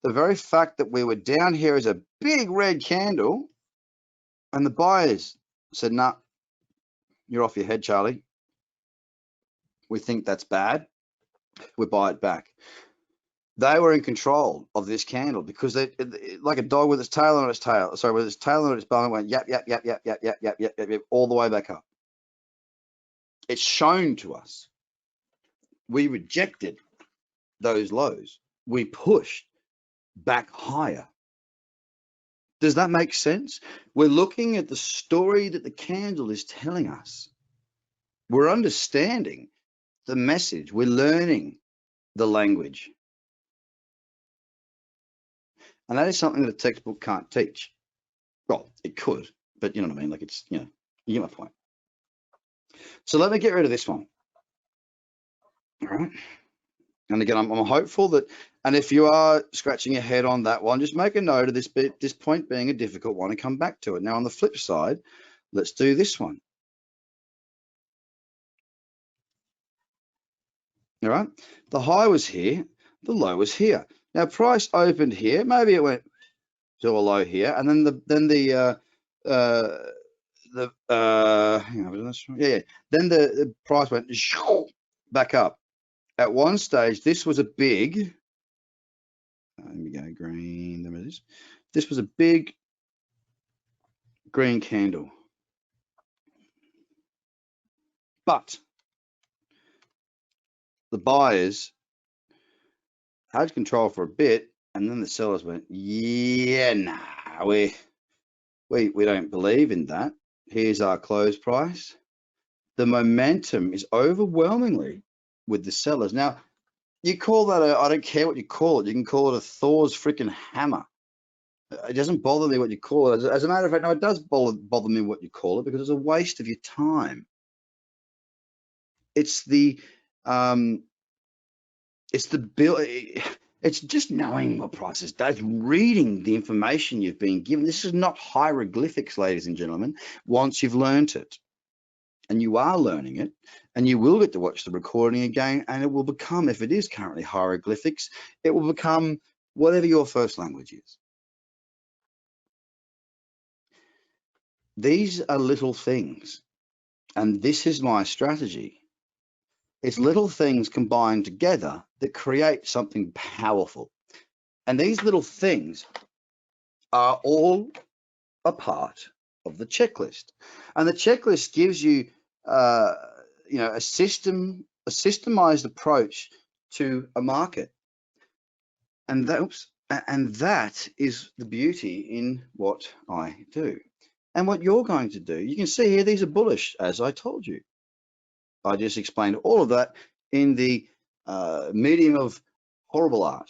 The very fact that we were down here as a big red candle and the buyers said, nah, you're off your head, Charlie. We think that's bad. We buy it back. They were in control of this candle because they, like a dog with its tail on its tail, sorry, with its tail on its bone, went yap, yap, yap, yap, yap, yap, yap, yap, yap, yap, all the way back up. It's shown to us. We rejected those lows. We pushed back higher. Does that make sense? We're looking at the story that the candle is telling us. We're understanding the message. We're learning the language. And that is something that a textbook can't teach. Well, it could, but you know what I mean? Like it's, you know, you get my point. So let me get rid of this one. All right. And again, I'm hopeful that, and if you are scratching your head on that one, just make a note of this bit, this point being a difficult one, and come back to it. Now, on the flip side, let's do this one. All right. The high was here, the low was here. Now, price opened here. Maybe it went to a low here, and then the price went back up. At one stage, this was a big, let me go green, there it is. This was a big green candle. But the buyers had control for a bit, and then the sellers went, yeah, nah, we don't believe in that. Here's our close price. The momentum is overwhelmingly with the sellers. Now, you call that I don't care what you call it. You can call it a Thor's freaking hammer. It doesn't bother me what you call it. As a matter of fact, no, it does bother me what you call it, because it's a waste of your time. It's the bill. It's just knowing what prices does, reading the information you've been given. This is not hieroglyphics, ladies and gentlemen. Once you've learned it, and you are learning it, and you will get to watch the recording again, and it will become, if it is currently hieroglyphics, it will become whatever your first language is. These are little things, and this is my strategy. It's little things combined together that create something powerful. And these little things are all a part of the checklist. And the checklist gives you, you know, a systemized approach to a market. And that is the beauty in what I do. And what you're going to do, you can see here, these are bullish, as I told you. I just explained all of that in the medium of horrible art.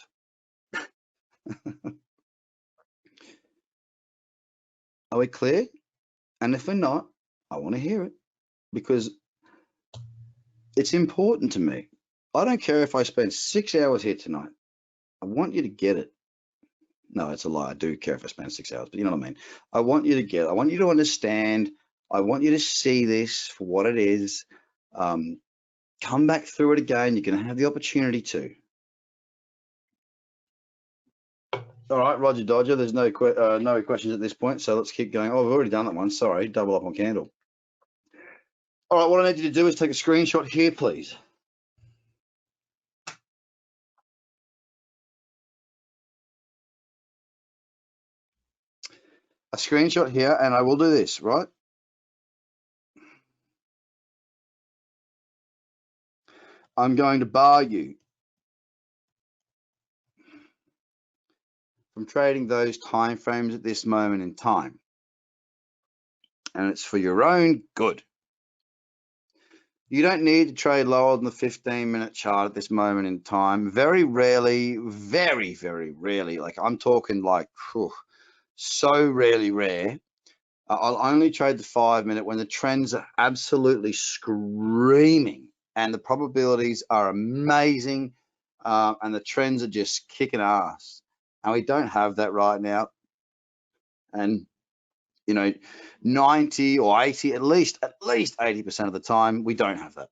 Are we clear? And if we're not, I want to hear it, because it's important to me. I don't care if I spend 6 hours here tonight. I want you to get it. No, it's a lie. I do care if I spend 6 hours, but you know what I mean? I want you to get it. I want you to understand. I want you to see this for what it is. Come back through it again. You're going to have the opportunity to. All right, Roger Dodger. There's no questions at this point, so let's keep going. Oh, I've already done that one. Sorry, double up on candle. All right, what I need you to do is take a screenshot here, please. A screenshot here, and I will do this, right? I'm going to bar you from trading those time frames at this moment in time. and it's for your own good. You don't need to trade lower than the 15-minute chart at this moment in time. Very rarely, very, very rarely, like I'm talking like so rarely rare, I'll only trade the 5-minute when the trends are absolutely screaming and the probabilities are amazing, and the trends are just kicking ass. And we don't have that right now. And 90 or 80, at least 80% of the time, we don't have that.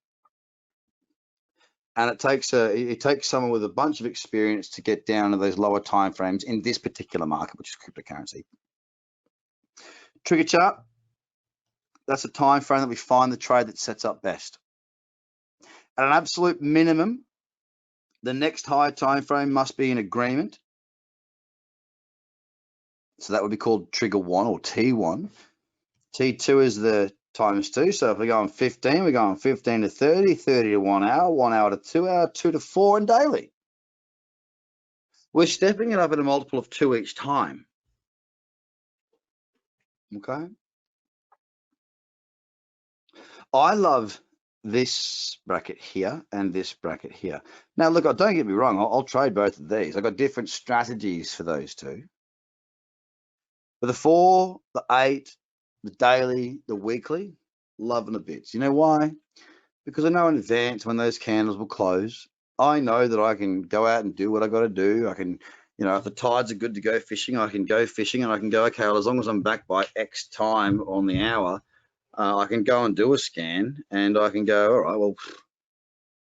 And it takes someone with a bunch of experience to get down to those lower time frames in this particular market, which is cryptocurrency. Trigger chart, that's a time frame that we find the trade that sets up best. At an absolute minimum, the next higher time frame must be in agreement. So that would be called trigger 1 or T1. T2 is the times 2. So if we go on 15, we go on 15 to 30, 30 to 1 hour, 1 hour to 2 hour, 2 to 4, and daily. We're stepping it up at a multiple of 2 each time. Okay. I love this bracket here and this bracket here. Now, look, don't get me wrong. I'll trade both of these. I've got different strategies for those two. But the 4, the 8, the daily, the weekly, loving the bits. You know why? Because I know in advance when those candles will close. I know that I can go out and do what I got to do. I can, if the tides are good to go fishing, I can go fishing, and I can go, okay, well, as long as I'm back by X time on the hour, I can go and do a scan, and I can go, all right, well,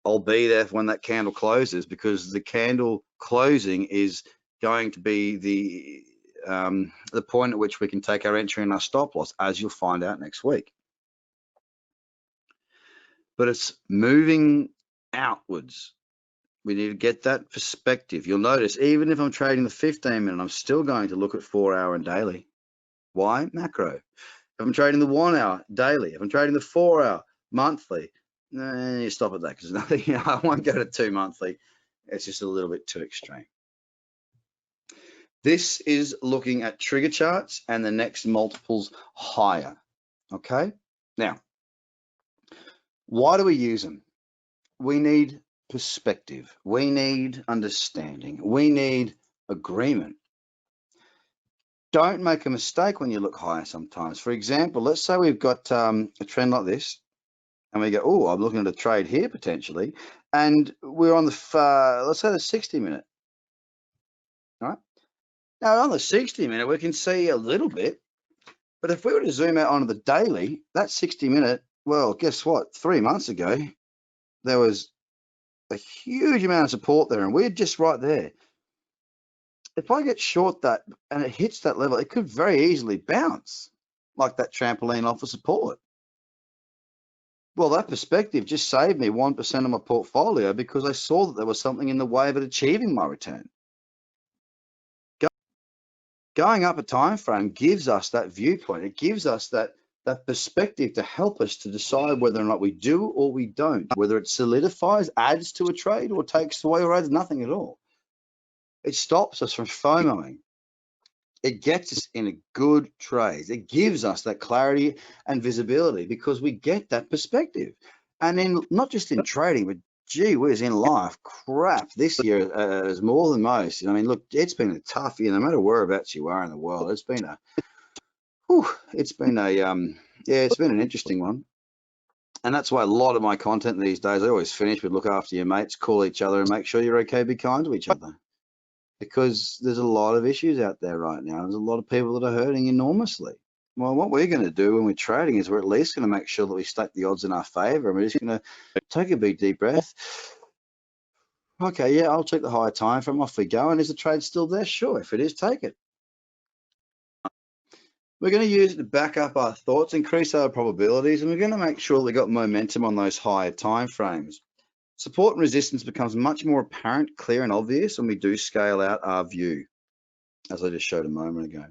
I'll be there when that candle closes, because the candle closing is going to be the point at which we can take our entry and our stop loss, as you'll find out next week. But it's moving outwards. We need to get that perspective. You'll notice, even if I'm trading the 15-minute, I'm still going to look at 4-hour and daily. Why? Macro. If I'm trading the 1 hour daily, if I'm trading the 4-hour monthly, you stop at that, because I won't go to 2 monthly. It's just a little bit too extreme. This is looking at trigger charts and the next multiples higher. Okay. Now, why do we use them? We need perspective. We need understanding. We need agreement. Don't make a mistake when you look higher sometimes. For example, let's say we've got a trend like this, and we go, oh, I'm looking at a trade here potentially, and we're on the, let's say the 60-minute. All right. Now on the 60-minute, we can see a little bit, but if we were to zoom out onto the daily, that 60-minute, well, guess what? 3 months ago, there was a huge amount of support there, and we're just right there. If I get short that and it hits that level, it could very easily bounce like that trampoline off of support. Well, that perspective just saved me 1% of my portfolio, because I saw that there was something in the way of it achieving my return. Going up a time frame gives us that viewpoint. It gives us that perspective to help us to decide whether or not we do or we don't, whether it solidifies, adds to a trade, or takes away or adds nothing at all. It stops us from FOMOing. It gets us in a good trade. It gives us that clarity and visibility, because we get that perspective. And in not just in trading, but gee whiz, in life, crap, this year is more than most. I mean, look, it's been a tough year, no matter whereabouts you are in the world. It's been an interesting one. And that's why a lot of my content these days, I always finish with look after your mates, call each other, and make sure you're okay, be kind to each other. Because there's a lot of issues out there right now. There's a lot of people that are hurting enormously. Well, what we're going to do when we're trading is we're at least going to make sure that we stack the odds in our favor, and we're just going to take a big deep breath. Okay, yeah, I'll take the higher time frame, off we go. And is the trade still there? Sure, if it is, take it. We're going to use it to back up our thoughts, increase our probabilities, and we're going to make sure that we got momentum on those higher time frames. Support and resistance becomes much more apparent, clear, and obvious when we do scale out our view, as I just showed a moment ago.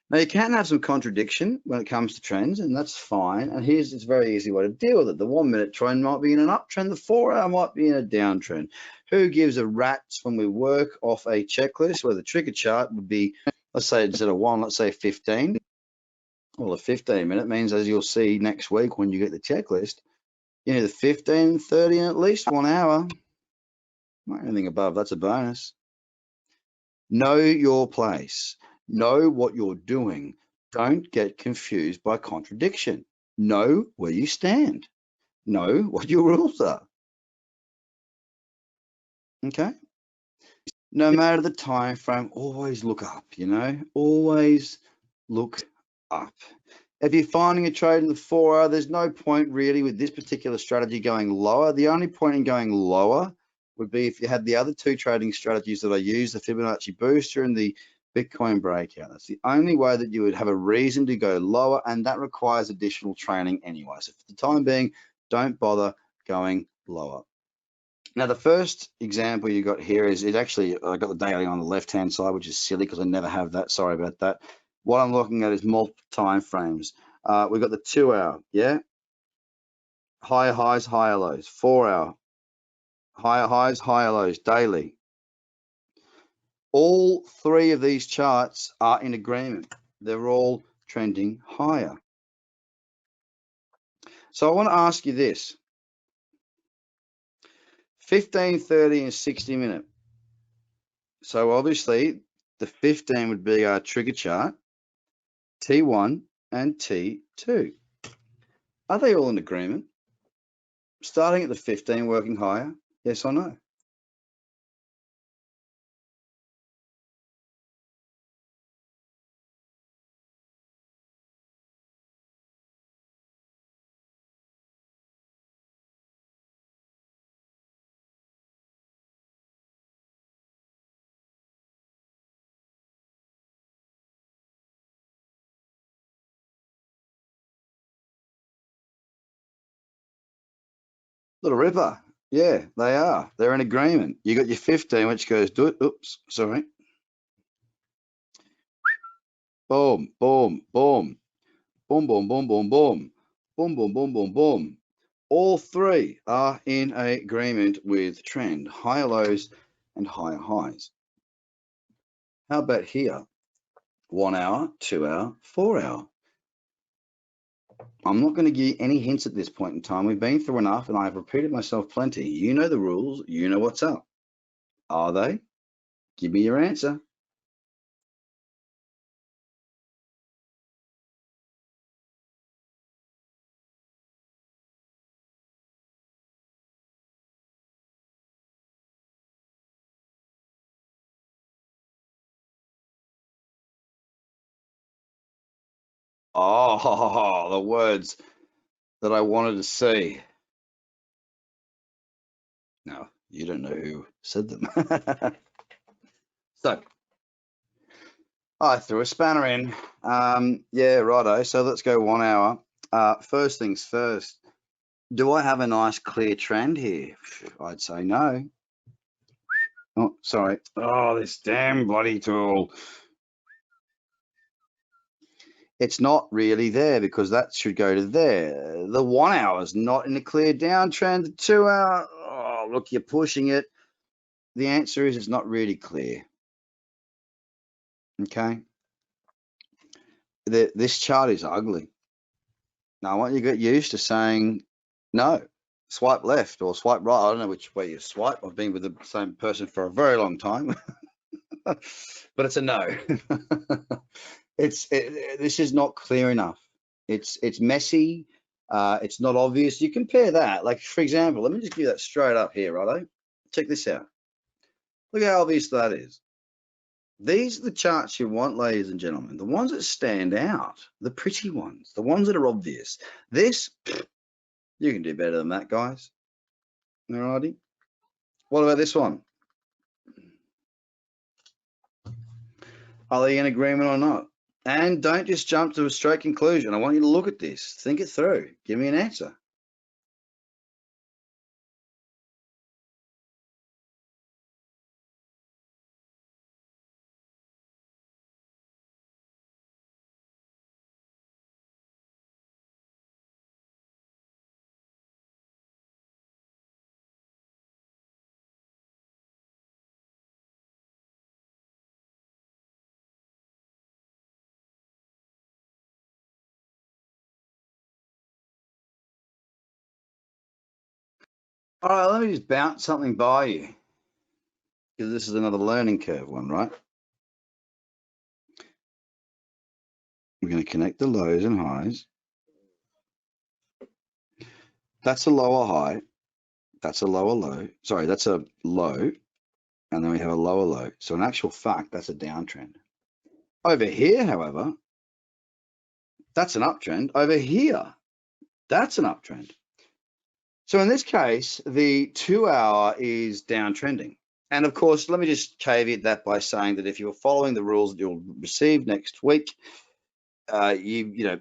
Now, you can have some contradiction when it comes to trends, and that's fine. And here's a very easy way to deal with it. The 1 minute trend might be in an uptrend, the 4 hour might be in a downtrend. Who gives a rat's when we work off a checklist where the trigger chart would be, let's say instead of 1, let's say 15. Well, a 15-minute means, as you'll see next week when you get the checklist, you need a 15, 30, and at least 1 hour. Anything above, that's a bonus. Know your place. Know what you're doing. Don't get confused by contradiction. Know where you stand. Know what your rules are. Okay? No matter the time frame, always look up, always look up. If you're finding a trade in the 4 hour, there's no point really with this particular strategy going lower. The only point in going lower would be if you had the other two trading strategies that I use, the Fibonacci booster and the Bitcoin breakout. That's the only way that you would have a reason to go lower, and that requires additional training anyway. So for the time being, don't bother going lower. Now, the first example you got here is actually, I got the daily on the left-hand side, which is silly because I never have that. Sorry about that. What I'm looking at is multiple time frames. We've got the 2 hour, yeah? Higher highs, higher lows. 4 hour, higher highs, higher lows, daily. All three of these charts are in agreement. They're all trending higher. So I want to ask you this. 15, 30, and 60-minute. So obviously, the 15 would be our trigger chart, T1 and T2. Are they all in agreement? Starting at the 15, working higher, yes or no? Little ripper. Yeah, they are. They're in agreement. You got your 15, which goes, oops, sorry. Boom, boom, boom. Boom, boom, boom, boom, boom. Boom, boom, boom, boom, boom. All three are in agreement with trend, higher lows and higher highs. How about here? 1 hour, 2 hour, 4 hour. I'm not going to give you any hints at this point in time. We've been through enough and I've repeated myself plenty. You know the rules. You know what's up. Are they? Give me your answer. Oh, the words that I wanted to see. No, you don't know who said them. So, I threw a spanner in. Yeah, righto. So let's go 1 hour. First things first. Do I have a nice clear trend here? I'd say no. Oh, sorry. Oh, this damn bloody tool. It's not really there because that should go to there. The 1 hour is not in a clear downtrend. The 2 hour, oh, look, you're pushing it. The answer is it's not really clear. Okay. This chart is ugly. Now, I want you to get used to saying no. Swipe left or swipe right. I don't know which way you swipe. I've been with the same person for a very long time, but it's a no. This is not clear enough. It's messy. It's not obvious. You compare that, like for example, let me just give you that straight up here, righto? Check this out. Look how obvious that is. These are the charts you want, ladies and gentlemen. The ones that stand out, the pretty ones, the ones that are obvious. This, you can do better than that, guys. Alrighty. What about this one? Are they in agreement or not? And don't just jump to a straight conclusion. I want you to look at this, think it through, give me an answer. All right, let me just bounce something by you, because this is another learning curve one, right? We're going to connect the lows and highs. That's a lower high. That's a lower low. Sorry, that's a low. And then we have a lower low. So in actual fact, that's a downtrend. Over here, however, that's an uptrend. Over here, that's an uptrend. So in this case, the 2 hour is downtrending. And of course, let me just caveat that by saying that if you're following the rules that you'll receive next week, you know,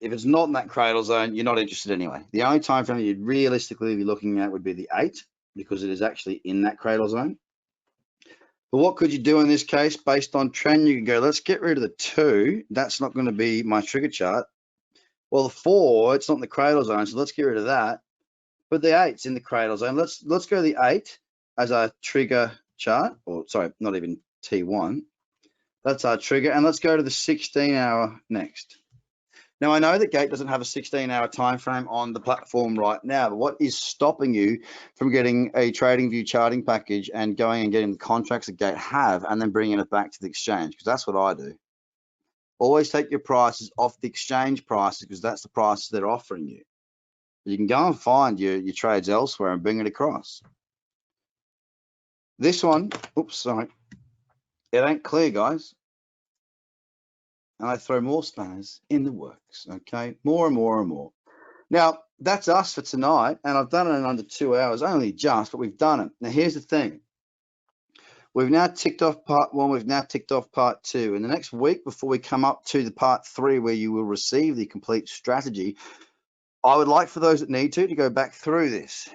if it's not in that cradle zone, you're not interested anyway. The only time frame you'd realistically be looking at would be the 8, because it is actually in that cradle zone. But what could you do in this case? Based on trend, you can go, let's get rid of the 2. That's not going to be my trigger chart. Well, the 4, it's not in the cradle zone, so let's get rid of that. But the 8's in the cradle zone. Let's go to the 8 as our trigger chart, or sorry, not even T1. That's our trigger, and let's go to the 16-hour next. Now, I know that Gate doesn't have a 16-hour time frame on the platform right now, but what is stopping you from getting a TradingView charting package and going and getting the contracts that Gate have and then bringing it back to the exchange? Because that's what I do. Always take your prices off the exchange prices, because that's the prices they're offering you. You can go and find your trades elsewhere and bring it across. This one, oops, sorry, it ain't clear, guys. And I throw more spanners in the works, okay? More and more and more. Now, that's us for tonight, and I've done it in under 2 hours, only just, but we've done it. Now, here's the thing. We've now ticked off part 1, we've now ticked off part 2. In the next week, before we come up to the part 3, where you will receive the complete strategy, I would like for those that need to go back through this.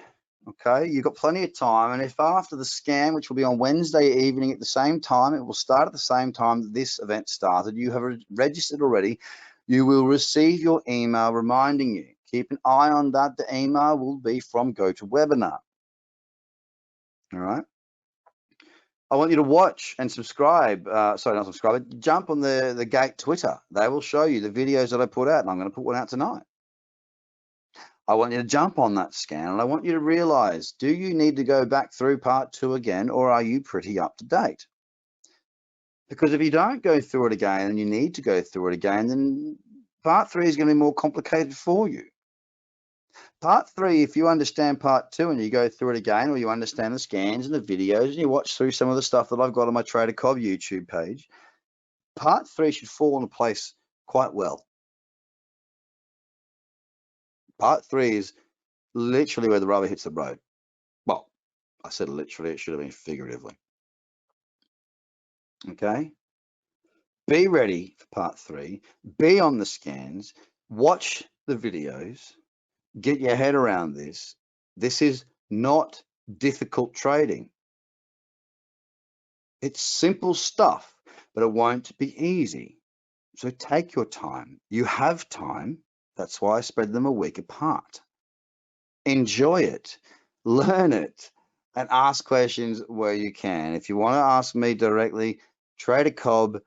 Okay, you've got plenty of time, and if after the scan, which will be on Wednesday evening at the same time, it will start at the same time that this event started, you have registered already, you will receive your email reminding you. Keep an eye on that. The email will be from GoToWebinar. All right. I want you to watch and subscribe. Sorry, not subscribe, but jump on the Gate Twitter. They will show you the videos that I put out, and I'm going to put one out tonight. I want you to jump on that scan, and I want you to realize, do you need to go back through part 2 again, or are you pretty up to date? Because if you don't go through it again and you need to go through it again, then part 3 is going to be more complicated for you. Part 3, if you understand part 2 and you go through it again, or you understand the scans and the videos and you watch through some of the stuff that I've got on my TraderCobb YouTube page, part 3 should fall into place quite well. Part 3 is literally where the rubber hits the road. Well, I said literally, it should have been figuratively. Okay, be ready for part 3, be on the scans, watch the videos, get your head around this. This is not difficult trading. It's simple stuff, but it won't be easy. So take your time. You have time. That's why I spread them a week apart. Enjoy it, learn it, and ask questions where you can. If you want to ask me directly, TraderCobb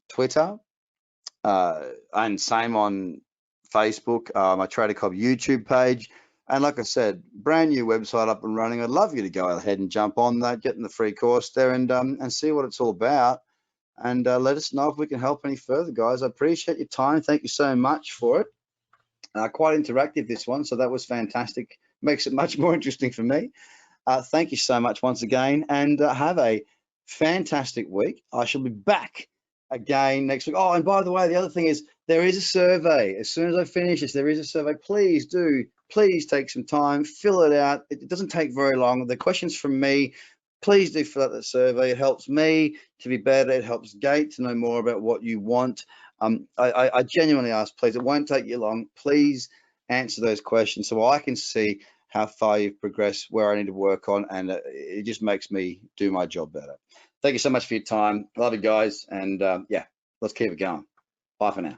Twitter, and same on Facebook, my TraderCobb YouTube page. And like I said, brand new website up and running. I'd love you to go ahead and jump on that, get in the free course there, and see what it's all about. And let us know if we can help any further, guys. I appreciate your time. Thank you so much for it. Quite interactive, this one, so that was fantastic. Makes it much more interesting for me. Thank you so much once again, and have a fantastic week. I shall be back again next week. Oh, and by the way, the other thing is there is a survey. As soon as I finish this, there is a survey. Please take some time, fill it out. It doesn't take very long. The questions from me, please do fill out that survey. It helps me to be better. It helps Gate to know more about what you want. I genuinely ask, please, it won't take you long. Please answer those questions so I can see how far you've progressed, where I need to work on, and it just makes me do my job better. Thank you so much for your time. Love you guys, and yeah, let's keep it going. Bye for now.